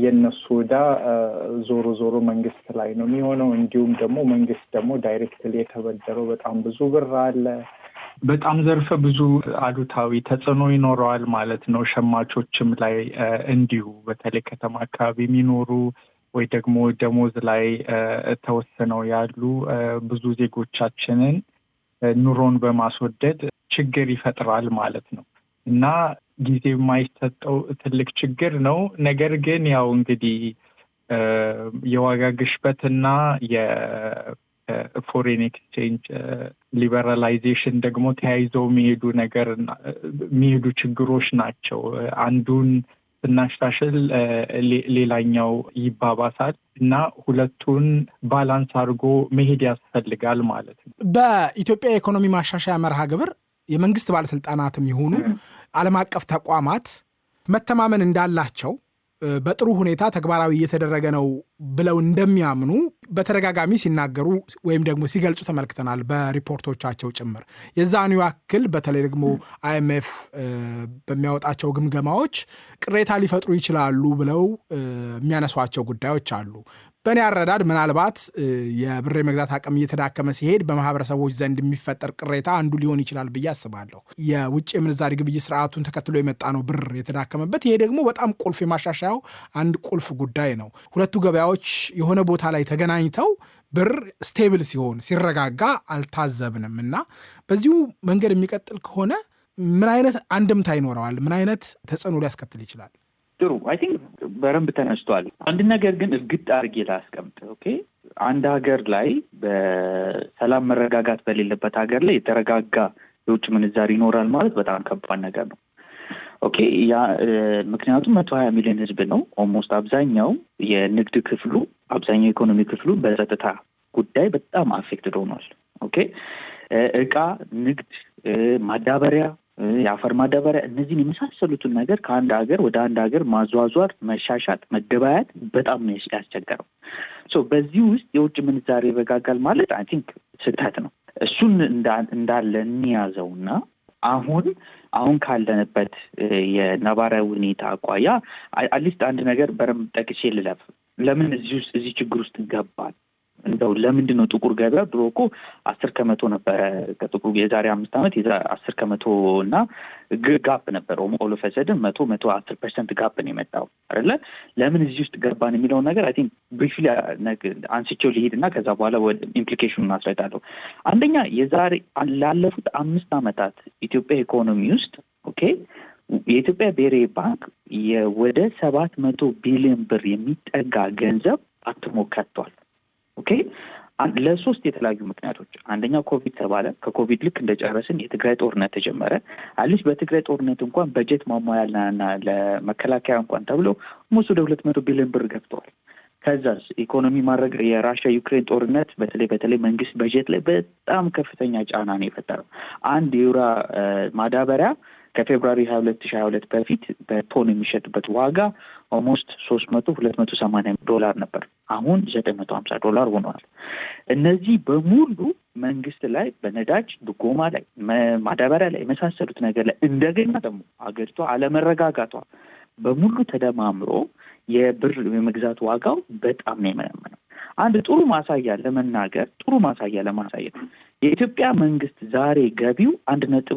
የነሱ ዕዳ ዞሮ ዞሮ መንግስት ላይ ነው የሚሆነው። እንዲሁም ደግሞ መንግስት ደግሞ ዳይሬክትሊ የተበደረው በጣም ብዙ ብር አለ። በጣም ዘርፈ ብዙ አሉታዊ ተጽዕኖ ይኖረዋል ማለት ነው። ሸማቾችም ላይ እንዲሁ በተለይ ከተማ አካባቢ የሚኖሩ ወይ ደግሞ ደሞዝ ላይ ተወስነው ያሉ ብዙ ዜጎቻችንን ኑሮን በማስወደድ ችግር ይፈጥራል ማለት ነው እና ጊዜ የማይሰጠው ትልቅ ችግር ነው። ነገር ግን ያው እንግዲህ የዋጋ ግሽበትና ፎሬን ኤክስቼንጅ ሊበራላይዜሽን ደግሞ ተያይዘው የሚሄዱ ችግሮች ናቸው። አንዱን ስናሻሽል ሌላኛው ይባባሳል እና ሁለቱን ባላንስ አድርጎ መሄድ ያስፈልጋል ማለት ነው። በኢትዮጵያ የኢኮኖሚ ማሻሻያ መርሃ ግብር የመንግስት ባለስልጣናትም ይሁኑ ዓለም አቀፍ ተቋማት መተማመን እንዳላቸው በጥሩ ሁኔታ ተግባራዊ እየተደረገ ነው ብለው እንደሚያምኑ በተደጋጋሚ ሲናገሩ ወይም ደግሞ ሲገልጹ ተመልክተናል፣ በሪፖርቶቻቸው ጭምር። የዛኑ ያክል በተለይ ደግሞ IMF በሚያወጣቸው ግምገማዎች ቅሬታ ሊፈጥሩ ይችላሉ ብለው የሚያነሷቸው ጉዳዮች አሉ። በእኔ አረዳድ ምናልባት የብር የመግዛት አቅም እየተዳከመ ሲሄድ በማህበረሰቦች ዘንድ የሚፈጠር ቅሬታ አንዱ ሊሆን ይችላል ብዬ አስባለሁ። የውጭ የምንዛሪ ግብይት ስርዓቱን ተከትሎ የመጣ ነው ብር የተዳከመበት። ይሄ ደግሞ በጣም ቁልፍ የማሻሻያው አንድ ቁልፍ ጉዳይ ነው። ሁለቱ ገበያዎች የሆነ ቦታ ላይ ተገናኝተው ብር ስቴብል ሲሆን ሲረጋጋ አልታዘብንም እና በዚሁ መንገድ የሚቀጥል ከሆነ ምን አይነት አንድምታ ይኖረዋል? ምን አይነት ተጽዕኖ ሊያስከትል ይችላል? ጥሩ አይ ቲንክ በረንብ ተነስቷል። አንድ ነገር ግን እርግጥ አድርጌ ላስቀምጥ። ኦኬ አንድ ሀገር ላይ በሰላም መረጋጋት በሌለበት ሀገር ላይ የተረጋጋ የውጭ ምንዛሪ ይኖራል ማለት በጣም ከባድ ነገር ነው። ኦኬ ያ ምክንያቱም 120 ሚሊዮን ህዝብ ነው። ኦልሞስት አብዛኛው የንግድ ክፍሉ አብዛኛው ኢኮኖሚ ክፍሉ በጸጥታ ጉዳይ በጣም አፌክትድ ሆኗል። ኦኬ እቃ ንግድ፣ ማዳበሪያ፣ የአፈር ማዳበሪያ እነዚህን የመሳሰሉትን ነገር ከአንድ ሀገር ወደ አንድ ሀገር ማዟዟር፣ መሻሻጥ፣ መገበያየት በጣም ነው ያስቸገረው። በዚህ ውስጥ የውጭ ምንዛሬ ይረጋጋል ማለት አይ ቲንክ ስህተት ነው። እሱን እንዳለ እንያዘውና አሁን ካለንበት የነባራዊ ሁኔታ አኳያ አትሊስት አንድ ነገር በረም ጠቅሼ ልለፍ። ለምን እዚህ ችግር ውስጥ ገባል? እንደው ለምንድን ነው ጥቁር ገበያ ድሮ እኮ 10% ነበረ ከጥቁር የዛሬ 5 ዓመት 10% እና ጋፕ ነበር። ኦሎፈሰድን 110% ጋፕ ነው የመጣው አይደለ? ለምን እዚህ ውስጥ ገባን የሚለውን ነገር አይ ቲንክ ብሪፍሊ አንስቼው ሊሄድና ከዛ በኋላ ወደ ኢምፕሊኬሽኑን አስረዳለሁ። አንደኛ ላለፉት 5 ዓመታት ኢትዮጵያ ኢኮኖሚ ውስጥ ኦኬ የኢትዮጵያ ብሔራዊ ባንክ ወደ 700 ቢሊዮን ብር የሚጠጋ ገንዘብ አትሞ ከቷል። ኦኬ ለሶስት የተለያዩ ምክንያቶች። አንደኛው ኮቪድ ተባለ። ከኮቪድ ልክ እንደጨረስን የትግራይ ጦርነት ተጀመረ። አሊስ በትግራይ ጦርነት እንኳን በጀት ማሟያና ለመከላከያ እንኳን ተብሎ ሞስ ወደ 200 ቢሊዮን ብር ገብተዋል። ከዛስ ኢኮኖሚ ማድረግ የራሽያ ዩክሬን ጦርነት በተለይ መንግስት በጀት ላይ በጣም ከፍተኛ ጫና ነው የፈጠረው። አንድ የዩራ ማዳበሪያ ከፌብሩዋሪ 2022 በፊት በቶን የሚሸጥበት ዋጋ ኦልሞስት $280 ነበር። አሁን $950 ሆኗል። እነዚህ በሙሉ መንግስት ላይ በነዳጅ ድጎማ ላይ ማዳበሪያ ላይ የመሳሰሉት ነገር ላይ እንደገና ደግሞ አገሪቷ አለመረጋጋቷ በሙሉ ተደማምሮ የብር የመግዛት ዋጋው በጣም ነው የመነመነው። አንድ ጥሩ ማሳያ ለማሳየት የኢትዮጵያ መንግስት ዛሬ ገቢው 1.2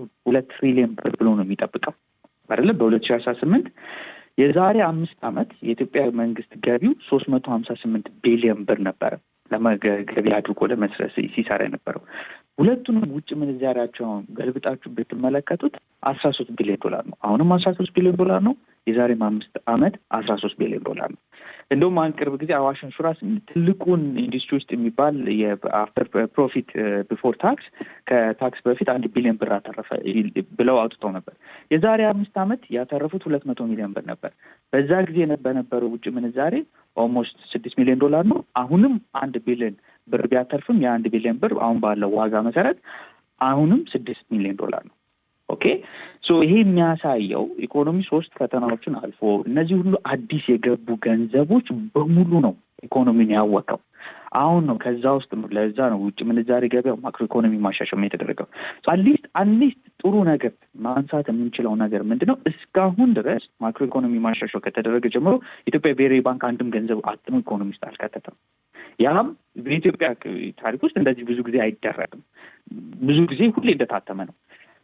ትሪሊዮን ብር ብሎ ነው የሚጠብቀው። አይደለ? በ2018 የዛሬ 5 ዓመት የኢትዮጵያ መንግስት ገቢው 358 ቢሊዮን ብር ነበረ ለገቢ አድርጎ ለመስረት ሲሰራ የነበረው። ሁለቱንም ውጭ ምንዛሪያቸውን ገልብጣችሁ ብትመለከቱት 13 ቢሊዮን ዶላር ነው። አሁንም 13 ቢሊዮን ዶላር ነው። የዛሬም 5 ዓመት 13 ቢሊዮን ዶላር ነው። እንደውም አንድ ቅርብ ጊዜ አዋሽ ኢንሹራንስ ትልቁን ኢንዱስትሪ ውስጥ የሚባል የአፍተር ፕሮፊት ቢፎር ታክስ ከታክስ በፊት 1 ቢሊዮን ብር አተረፈ ብለው አውጥተው ነበር። የዛሬ 5 ዓመት ያተረፉት 200 ሚሊዮን ብር ነበር። በዛ ጊዜ በነበረው ውጭ ምንዛሬ ኦልሞስት 6 ሚሊዮን ዶላር ነው። አሁንም 1 ቢሊዮን ብር ቢያተርፍም የ1 ቢሊዮን ብር አሁን ባለው ዋጋ መሰረት አሁንም 6 ሚሊዮን ዶላር ነው። ኦኬ ሶ ይሄ የሚያሳየው ኢኮኖሚ 3 ፈተናዎችን አልፎ እነዚህ ሁሉ አዲስ የገቡ ገንዘቦች በሙሉ ነው ኢኮኖሚን ያወቀው። አሁን ነው ከዛ ውስጥ ነው ለዛ ነው ውጭ ምንዛሬ ገበያው ማክሮ ኢኮኖሚ ማሻሻያ የተደረገው። አትሊስት ጥሩ ነገር ማንሳት የምንችለው ነገር ምንድነው? እስካሁን ድረስ ማክሮ ኢኮኖሚ ማሻሻያ ከተደረገ ጀምሮ ኢትዮጵያ ብሔራዊ ባንክ አንድም ገንዘብ አትሞ ኢኮኖሚ ውስጥ አልከተተም። ያም በኢትዮጵያ ታሪክ ውስጥ እንደዚህ ብዙ ጊዜ አይደረግም። ብዙ ጊዜ ሁሌ እንደታተመ ነው።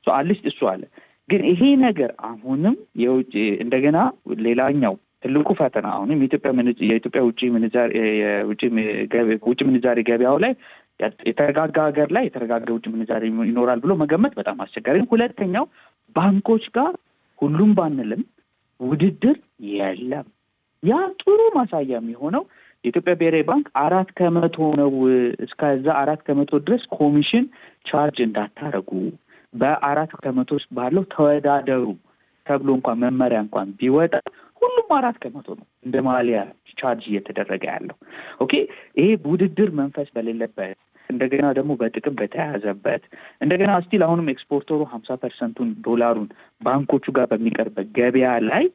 አትሊስት እሱ አለ። ግን ይሄ ነገር አሁንም የውጭ እንደገና ሌላኛው ትልቁ ፈተና አሁንም የኢትዮጵያ ውጭ ምንዛሬ ገበያው ላይ የተረጋጋ ሀገር ላይ የተረጋጋ ውጭ ምንዛሬ ይኖራል ብሎ መገመት በጣም አስቸጋሪ ነው። ሁለተኛው ባንኮች ጋር ሁሉም ባንልም ውድድር የለም። ያ ጥሩ ማሳያ የሚሆነው የኢትዮጵያ ብሔራዊ ባንክ 4% ነው። እስከዛ 4% ድረስ ኮሚሽን ቻርጅ እንዳታረጉ በ4% ውስጥ ባለው ተወዳደሩ ተብሎ እንኳን መመሪያ እንኳን ቢወጣ ሁሉም 4% ነው እንደ ማሊያ ቻርጅ እየተደረገ ያለው። ኦኬ ይሄ ውድድር መንፈስ በሌለበት እንደገና ደግሞ በጥቅም በተያያዘበት እንደገና ስቲል አሁንም ኤክስፖርተሩ 50% ዶላሩን ባንኮቹ ጋር በሚቀርበት ገበያ ላይ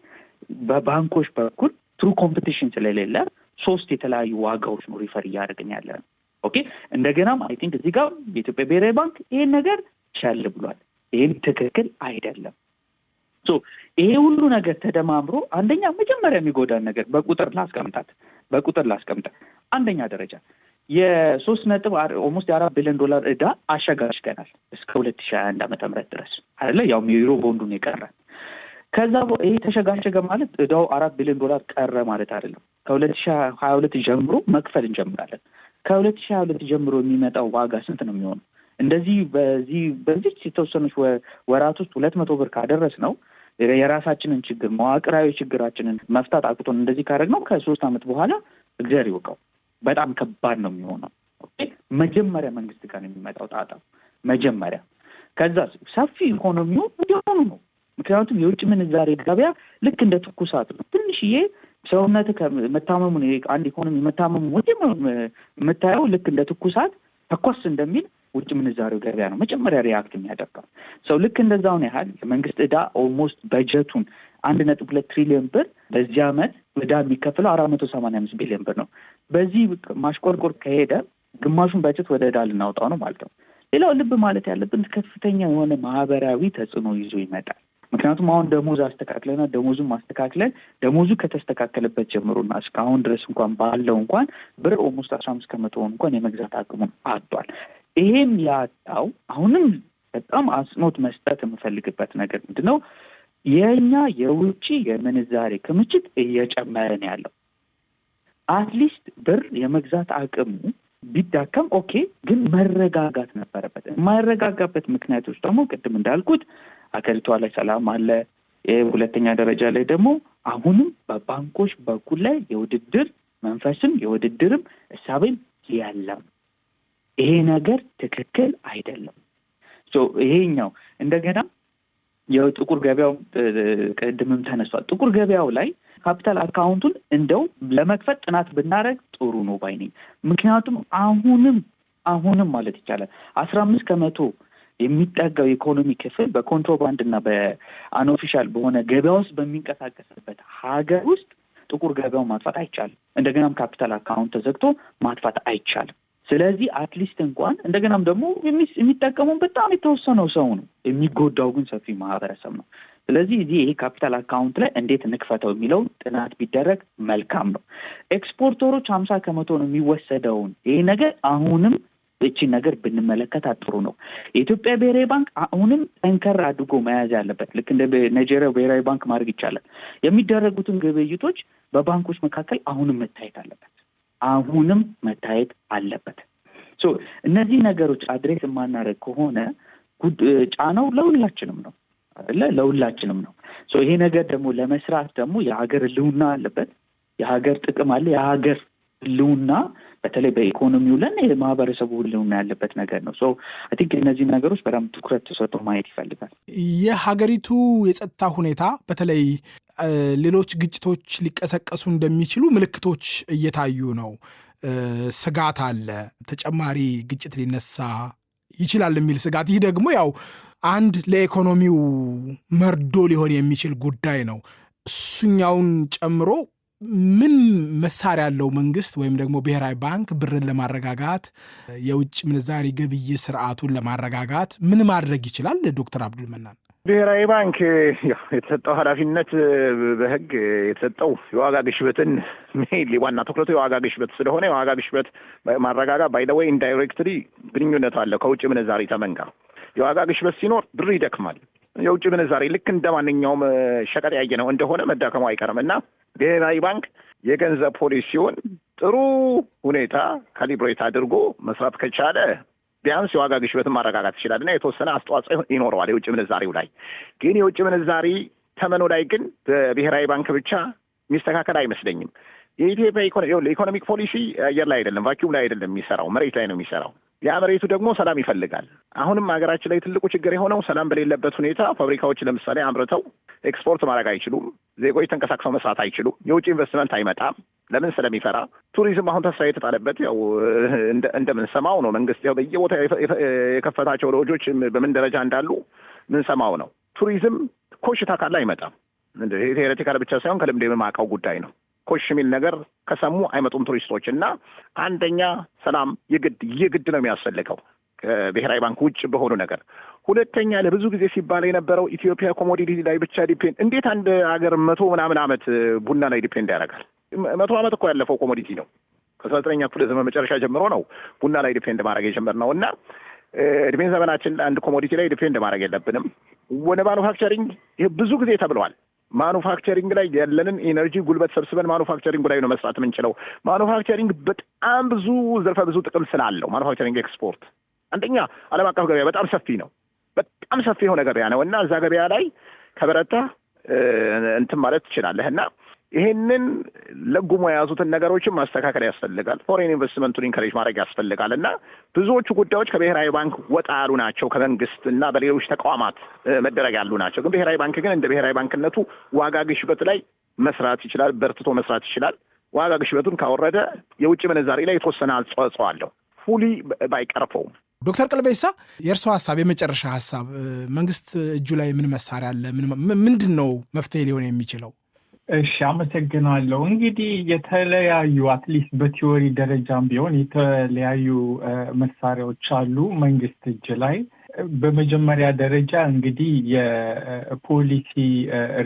በባንኮች በኩል ትሩ ኮምፒቲሽን ስለሌለ 3 የተለያዩ ዋጋዎች ነው ሪፈር እያደረግን ያለ ነው። ኦኬ እንደገናም አይ ቲንክ እዚህ ጋር የኢትዮጵያ ብሔራዊ ባንክ ይሄን ነገር ቻል ብሏል። ይሄም ትክክል አይደለም። ሶ ይሄ ሁሉ ነገር ተደማምሮ አንደኛ መጀመሪያ የሚጎዳን ነገር በቁጥር ላስቀምጣት። አንደኛ ደረጃ ኦልሞስት የ4 ቢሊዮን ዶላር ዕዳ አሸጋሽገናል እስከ 2021 ዓ.ም ድረስ አይደለ? ያው የዩሮ ቦንዱን የቀረን ከዛ ይሄ ተሸጋሸገ ማለት ዕዳው 4 ቢሊዮን ዶላር ቀረ ማለት አይደለም። ከ2022 ጀምሮ መክፈል እንጀምራለን። ከ2022 ጀምሮ የሚመጣው ዋጋ ስንት ነው የሚሆነው? እንደዚህ በዚህ የተወሰኑት ወራት ውስጥ 200 ብር ካደረስ ነው የራሳችንን ችግር መዋቅራዊ ችግራችንን መፍታት አቅቶን እንደዚህ ካደረግነው ከ3 ዓመት በኋላ እግዚአብሔር ይወቀው በጣም ከባድ ነው የሚሆነው። መጀመሪያ መንግስት ጋር ነው የሚመጣው ጣጣ መጀመሪያ። ከዛ ሰፊ ኢኮኖሚው እንዲሆኑ ነው። ምክንያቱም የውጭ ምንዛሬ ገበያ ልክ እንደ ትኩሳት ነው። ትንሽዬ ሰውነት ከመታመሙን አንድ ኢኮኖሚ መታመሙ ወዲህ የምታየው ልክ እንደ ትኩሳት ተኮስ እንደሚል ውጭ ምንዛሬው ገበያ ነው መጀመሪያ ሪያክት የሚያደርገው። ሰው ልክ እንደዛውን ያህል የመንግስት ዕዳ ኦልሞስት በጀቱን 1.2 ትሪሊዮን ብር በዚህ ዓመት ዕዳ የሚከፍለው 485 ቢሊዮን ብር ነው። በዚህ ማሽቆልቆል ከሄደ ግማሹን በጀት ወደ ዕዳ ልናወጣው ነው ማለት ነው። ሌላው ልብ ማለት ያለብን ከፍተኛ የሆነ ማህበራዊ ተጽዕኖ ይዞ ይመጣል። ምክንያቱም አሁን ደሞዝ አስተካክለና ደሞዙን ማስተካክለን ደሞዙ ከተስተካከለበት ጀምሮና እስካሁን ድረስ እንኳን ባለው እንኳን ብር ኦልሞስት 15% እንኳን የመግዛት አቅሙን አጥቷል። ይሄም ያጣው አሁንም በጣም አጽንኦት መስጠት የምፈልግበት ነገር ምንድነው? የኛ የውጭ የምንዛሬ ክምችት እየጨመረ ነው ያለው። አትሊስት ብር የመግዛት አቅሙ ቢዳከም ኦኬ፣ ግን መረጋጋት ነበረበት። የማይረጋጋበት ምክንያቶች ደግሞ ቅድም እንዳልኩት አገሪቷ ላይ ሰላም አለ። ሁለተኛ ደረጃ ላይ ደግሞ አሁንም በባንኮች በኩል ላይ የውድድር መንፈስም የውድድርም እሳቤም የለም። ይሄ ነገር ትክክል አይደለም። ይሄኛው እንደገና የጥቁር ገበያው ቅድምም ተነስቷል። ጥቁር ገበያው ላይ ካፒታል አካውንቱን እንደው ለመክፈት ጥናት ብናደርግ ጥሩ ነው ባይ ነኝ። ምክንያቱም አሁንም ማለት ይቻላል 15% የሚጠጋው የኢኮኖሚ ክፍል በኮንትሮባንድ እና በአንኦፊሻል በሆነ ገበያ ውስጥ በሚንቀሳቀስበት ሀገር ውስጥ ጥቁር ገበያው ማጥፋት አይቻልም። እንደገናም ካፒታል አካውንት ተዘግቶ ማጥፋት አይቻልም። ስለዚህ አትሊስት እንኳን እንደገናም ደግሞ የሚጠቀመው በጣም የተወሰነው ሰው ነው፣ የሚጎዳው ግን ሰፊ ማህበረሰብ ነው። ስለዚህ ይሄ ካፒታል አካውንት ላይ እንዴት እንክፈተው የሚለው ጥናት ቢደረግ መልካም ነው። ኤክስፖርተሮች 50% ነው የሚወሰደውን ይሄ ነገር አሁንም እቺን ነገር ብንመለከታት ጥሩ ነው። የኢትዮጵያ ብሔራዊ ባንክ አሁንም ጠንከር አድርጎ መያዝ ያለበት ልክ እንደ ናይጄሪያ ብሔራዊ ባንክ ማድረግ ይቻላል። የሚደረጉትን ግብይቶች በባንኮች መካከል አሁንም መታየት አለበት። እነዚህ ነገሮች አድሬስ የማናደርግ ከሆነ ጫናው ለሁላችንም ነው። ይሄ ነገር ደግሞ ለመስራት ደግሞ የሀገር ህልውና አለበት። የሀገር ጥቅም አለ። የሀገር ህልውና በተለይ በኢኮኖሚው ላይ የማህበረሰቡ ህልውና ያለበት ነገር ነው። አይ ቲንክ እነዚህ ነገሮች በጣም ትኩረት ተሰጥቶ ማየት ይፈልጋል። የሀገሪቱ የጸጥታ ሁኔታ በተለይ ሌሎች ግጭቶች ሊቀሰቀሱ እንደሚችሉ ምልክቶች እየታዩ ነው። ስጋት አለ። ተጨማሪ ግጭት ሊነሳ ይችላል የሚል ስጋት። ይህ ደግሞ ያው አንድ ለኢኮኖሚው መርዶ ሊሆን የሚችል ጉዳይ ነው። እሱኛውን ጨምሮ ምን መሳሪያ ያለው መንግስት ወይም ደግሞ ብሔራዊ ባንክ ብርን ለማረጋጋት የውጭ ምንዛሪ ግብይት ስርዓቱን ለማረጋጋት ምን ማድረግ ይችላል? ዶክተር አብዱል መናን ብሔራዊ ባንክ የተሰጠው ኃላፊነት በህግ የተሰጠው የዋጋ ግሽበትን ዋና ትኩረቱ የዋጋ ግሽበት ስለሆነ የዋጋ ግሽበት ማረጋጋት ባይ ዘ ዌይ ኢንዳይሬክትሊ ግንኙነት አለው ከውጭ ምንዛሪ ተመን ጋር። የዋጋ ግሽበት ሲኖር ብር ይደክማል። የውጭ ምንዛሪ ልክ እንደ ማንኛውም ሸቀጥ ያየነው እንደሆነ መዳከሙ አይቀርም እና ብሔራዊ ባንክ የገንዘብ ፖሊሲውን ጥሩ ሁኔታ ካሊብሬት አድርጎ መስራት ከቻለ ቢያንስ የዋጋ ግሽበትን ማረጋጋት ይችላል እና የተወሰነ አስተዋጽኦ ይኖረዋል የውጭ ምንዛሪው ላይ። ግን የውጭ ምንዛሪ ተመኑ ላይ ግን በብሔራዊ ባንክ ብቻ የሚስተካከል አይመስለኝም። የኢትዮጵያ ኢኮኖሚክ ፖሊሲ አየር ላይ አይደለም፣ ቫኪዩም ላይ አይደለም የሚሰራው፣ መሬት ላይ ነው የሚሰራው። ያ መሬቱ ደግሞ ሰላም ይፈልጋል። አሁንም ሀገራችን ላይ ትልቁ ችግር የሆነው ሰላም በሌለበት ሁኔታ ፋብሪካዎች ለምሳሌ አምርተው ኤክስፖርት ማድረግ አይችሉም። ዜጎች ተንቀሳቅሰው መስራት አይችሉም። የውጭ ኢንቨስትመንት አይመጣም። ለምን? ስለሚፈራ። ቱሪዝም አሁን ተስፋ የተጣለበት ያው እንደምንሰማው ነው። መንግስት ያው በየቦታ የከፈታቸው ሎጆች በምን ደረጃ እንዳሉ ምንሰማው ነው። ቱሪዝም ኮሽታ ካለ አይመጣም። ቴዎሬቲካል ብቻ ሳይሆን ከልምድ የማውቀው ጉዳይ ነው። ኮሽ የሚል ነገር ከሰሙ አይመጡም ቱሪስቶች። እና አንደኛ ሰላም የግድ ነው የሚያስፈልገው ከብሔራዊ ባንክ ውጭ በሆኑ ነገር። ሁለተኛ ለብዙ ጊዜ ሲባል የነበረው ኢትዮጵያ ኮሞዲቲ ላይ ብቻ ዲፔንድ። እንዴት አንድ ሀገር 100 ምናምን ዓመት ቡና ላይ ዲፔንድ ያደርጋል? 100 ዓመት እኮ ያለፈው ኮሞዲቲ ነው። ከ19ኛ ክፍለ ዘመን መጨረሻ ጀምሮ ነው ቡና ላይ ዲፔንድ ማድረግ የጀመርነው እና እድሜ ዘመናችን አንድ ኮሞዲቲ ላይ ዲፔንድ ማድረግ የለብንም። ወደ ማኑፋክቸሪንግ ይህ ብዙ ጊዜ ተብለዋል። ማኑፋክቸሪንግ ላይ ያለንን ኢነርጂ ጉልበት ሰብስበን ማኑፋክቸሪንግ ላይ ነው መስራት የምንችለው። ማኑፋክቸሪንግ በጣም ብዙ ዘርፈ ብዙ ጥቅም ስላለው ማኑፋክቸሪንግ ኤክስፖርት፣ አንደኛ ዓለም አቀፍ ገበያ በጣም ሰፊ ነው። በጣም ሰፊ የሆነ ገበያ ነው እና እዛ ገበያ ላይ ከበረታ እንትን ማለት ትችላለህ እና ይሄንን ለጉሞ የያዙትን ነገሮችን ማስተካከል ያስፈልጋል። ፎሬን ኢንቨስትመንቱን ኢንከሬጅ ማድረግ ያስፈልጋል እና ብዙዎቹ ጉዳዮች ከብሔራዊ ባንክ ወጣ ያሉ ናቸው። ከመንግስት እና በሌሎች ተቋማት መደረግ ያሉ ናቸው። ግን ብሔራዊ ባንክ ግን እንደ ብሔራዊ ባንክነቱ ዋጋ ግሽበት ላይ መስራት ይችላል፣ በርትቶ መስራት ይችላል። ዋጋ ግሽበቱን ካወረደ የውጭ ምንዛሪ ላይ የተወሰነ አስተዋጽኦ አለው፣ ፉሊ ባይቀርፈውም። ዶክተር ቀልቤሳ የእርስዎ ሀሳብ፣ የመጨረሻ ሀሳብ፣ መንግስት እጁ ላይ ምን መሳሪያ አለ? ምንድን ነው መፍትሄ ሊሆን የሚችለው? እሺ፣ አመሰግናለሁ። እንግዲህ የተለያዩ አትሊስት በቲዎሪ ደረጃም ቢሆን የተለያዩ መሳሪያዎች አሉ መንግስት እጅ ላይ። በመጀመሪያ ደረጃ እንግዲህ የፖሊሲ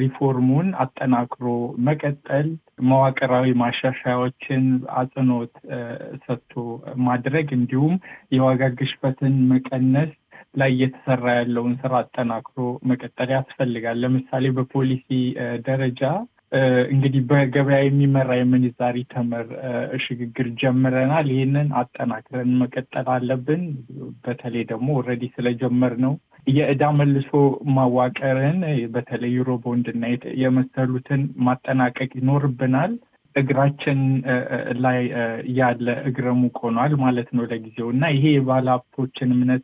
ሪፎርሙን አጠናክሮ መቀጠል፣ መዋቅራዊ ማሻሻያዎችን አጽንኦት ሰጥቶ ማድረግ፣ እንዲሁም የዋጋ ግሽበትን መቀነስ ላይ እየተሰራ ያለውን ስራ አጠናክሮ መቀጠል ያስፈልጋል። ለምሳሌ በፖሊሲ ደረጃ እንግዲህ በገበያ የሚመራ የምንዛሪ ተመር ሽግግር ጀምረናል። ይህንን አጠናክረን መቀጠል አለብን። በተለይ ደግሞ ኦልሬዲ ስለጀመር ነው የዕዳ መልሶ ማዋቀርን በተለይ ዩሮ ቦንድ እና የመሰሉትን ማጠናቀቅ ይኖርብናል። እግራችን ላይ ያለ እግረ ሙቅ ሆኗል ማለት ነው ለጊዜው እና ይሄ የባለ ሀብቶችን እምነት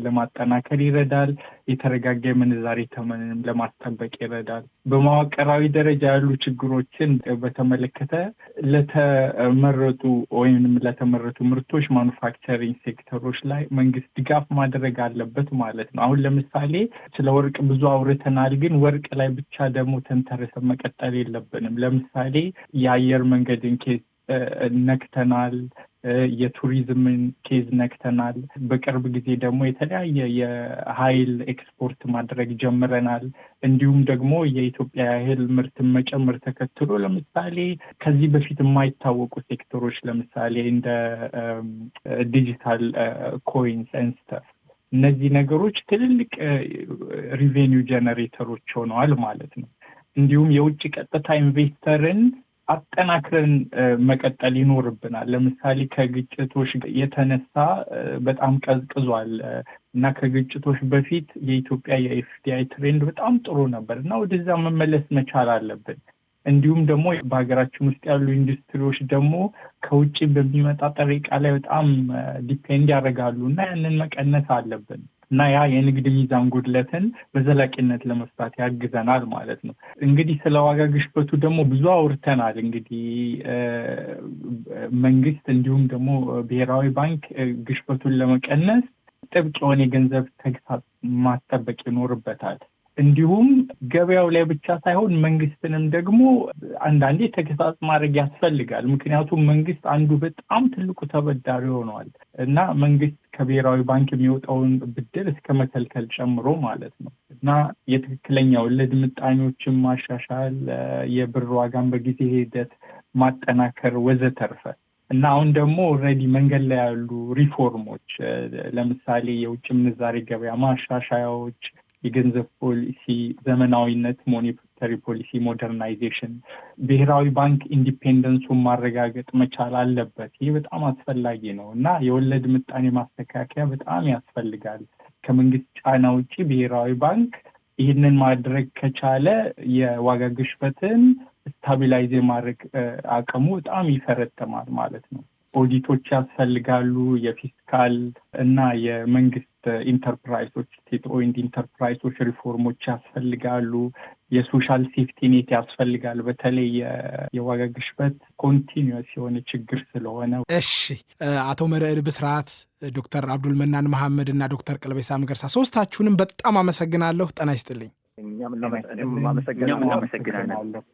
ለማጠናከር ይረዳል። የተረጋጋ የምንዛሬ ተመንንም ለማስጠበቅ ይረዳል። በመዋቅራዊ ደረጃ ያሉ ችግሮችን በተመለከተ ለተመረጡ ምርቶች ማኑፋክቸሪንግ ሴክተሮች ላይ መንግስት ድጋፍ ማድረግ አለበት ማለት ነው። አሁን ለምሳሌ ስለ ወርቅ ብዙ አውርተናል፣ ግን ወርቅ ላይ ብቻ ደግሞ ተንተርሰን መቀጠል የለብንም። ለምሳሌ የአየር መንገድን ኬዝ ነክተናል። የቱሪዝምን ኬዝ ነክተናል። በቅርብ ጊዜ ደግሞ የተለያየ የኃይል ኤክስፖርት ማድረግ ጀምረናል። እንዲሁም ደግሞ የኢትዮጵያ የኃይል ምርትን መጨመር ተከትሎ ለምሳሌ ከዚህ በፊት የማይታወቁ ሴክተሮች ለምሳሌ እንደ ዲጂታል ኮይንስ ኤንስተር እነዚህ ነገሮች ትልልቅ ሪቬኒው ጀነሬተሮች ሆነዋል ማለት ነው። እንዲሁም የውጭ ቀጥታ ኢንቨስተርን አጠናክረን መቀጠል ይኖርብናል። ለምሳሌ ከግጭቶች የተነሳ በጣም ቀዝቅዟል እና ከግጭቶች በፊት የኢትዮጵያ የኤፍዲአይ ትሬንድ በጣም ጥሩ ነበር እና ወደዛ መመለስ መቻል አለብን። እንዲሁም ደግሞ በሀገራችን ውስጥ ያሉ ኢንዱስትሪዎች ደግሞ ከውጭ በሚመጣ ጥሬ ዕቃ ላይ በጣም ዲፔንድ ያደርጋሉ እና ያንን መቀነስ አለብን እና ያ የንግድ ሚዛን ጉድለትን በዘላቂነት ለመፍታት ያግዘናል ማለት ነው። እንግዲህ ስለ ዋጋ ግሽበቱ ደግሞ ብዙ አውርተናል። እንግዲህ መንግስት እንዲሁም ደግሞ ብሔራዊ ባንክ ግሽበቱን ለመቀነስ ጥብቅ የሆነ የገንዘብ ተግሳጽ ማስጠበቅ ይኖርበታል። እንዲሁም ገበያው ላይ ብቻ ሳይሆን መንግስትንም ደግሞ አንዳንዴ ተግሳጽ ማድረግ ያስፈልጋል። ምክንያቱም መንግስት አንዱ በጣም ትልቁ ተበዳሪ ሆኗል እና መንግስት ከብሔራዊ ባንክ የሚወጣውን ብድር እስከ መከልከል ጨምሮ ማለት ነው እና የትክክለኛ ወለድ ምጣኔዎችን ማሻሻል፣ የብር ዋጋን በጊዜ ሂደት ማጠናከር ወዘተርፈ እና አሁን ደግሞ ኦልሬዲ መንገድ ላይ ያሉ ሪፎርሞች ለምሳሌ የውጭ ምንዛሬ ገበያ ማሻሻያዎች፣ የገንዘብ ፖሊሲ ዘመናዊነት፣ ሞኔታሪ ፖሊሲ ሞደርናይዜሽን፣ ብሔራዊ ባንክ ኢንዲፔንደንሱን ማረጋገጥ መቻል አለበት። ይህ በጣም አስፈላጊ ነው እና የወለድ ምጣኔ ማስተካከያ በጣም ያስፈልጋል። ከመንግስት ጫና ውጭ ብሔራዊ ባንክ ይህንን ማድረግ ከቻለ የዋጋ ግሽበትን ስታቢላይዝ የማድረግ አቅሙ በጣም ይፈረጥማል ማለት ነው። ኦዲቶች ያስፈልጋሉ። የፊስካል እና የመንግስት ኢንተርፕራይዞች ስቴት ኦይንድ ኢንተርፕራይዞች ሪፎርሞች ያስፈልጋሉ። የሶሻል ሴፍቲ ኔት ያስፈልጋል። በተለይ የዋጋ ግሽበት ኮንቲኒዩስ የሆነ ችግር ስለሆነ። እሺ፣ አቶ መርዕድ ብስራት፣ ዶክተር አብዱል መናን መሐመድ እና ዶክተር ቀልቤሳ መገርሳ ሶስታችሁንም በጣም አመሰግናለሁ። ጤና ይስጥልኝ። እኛም አመሰግናለሁ።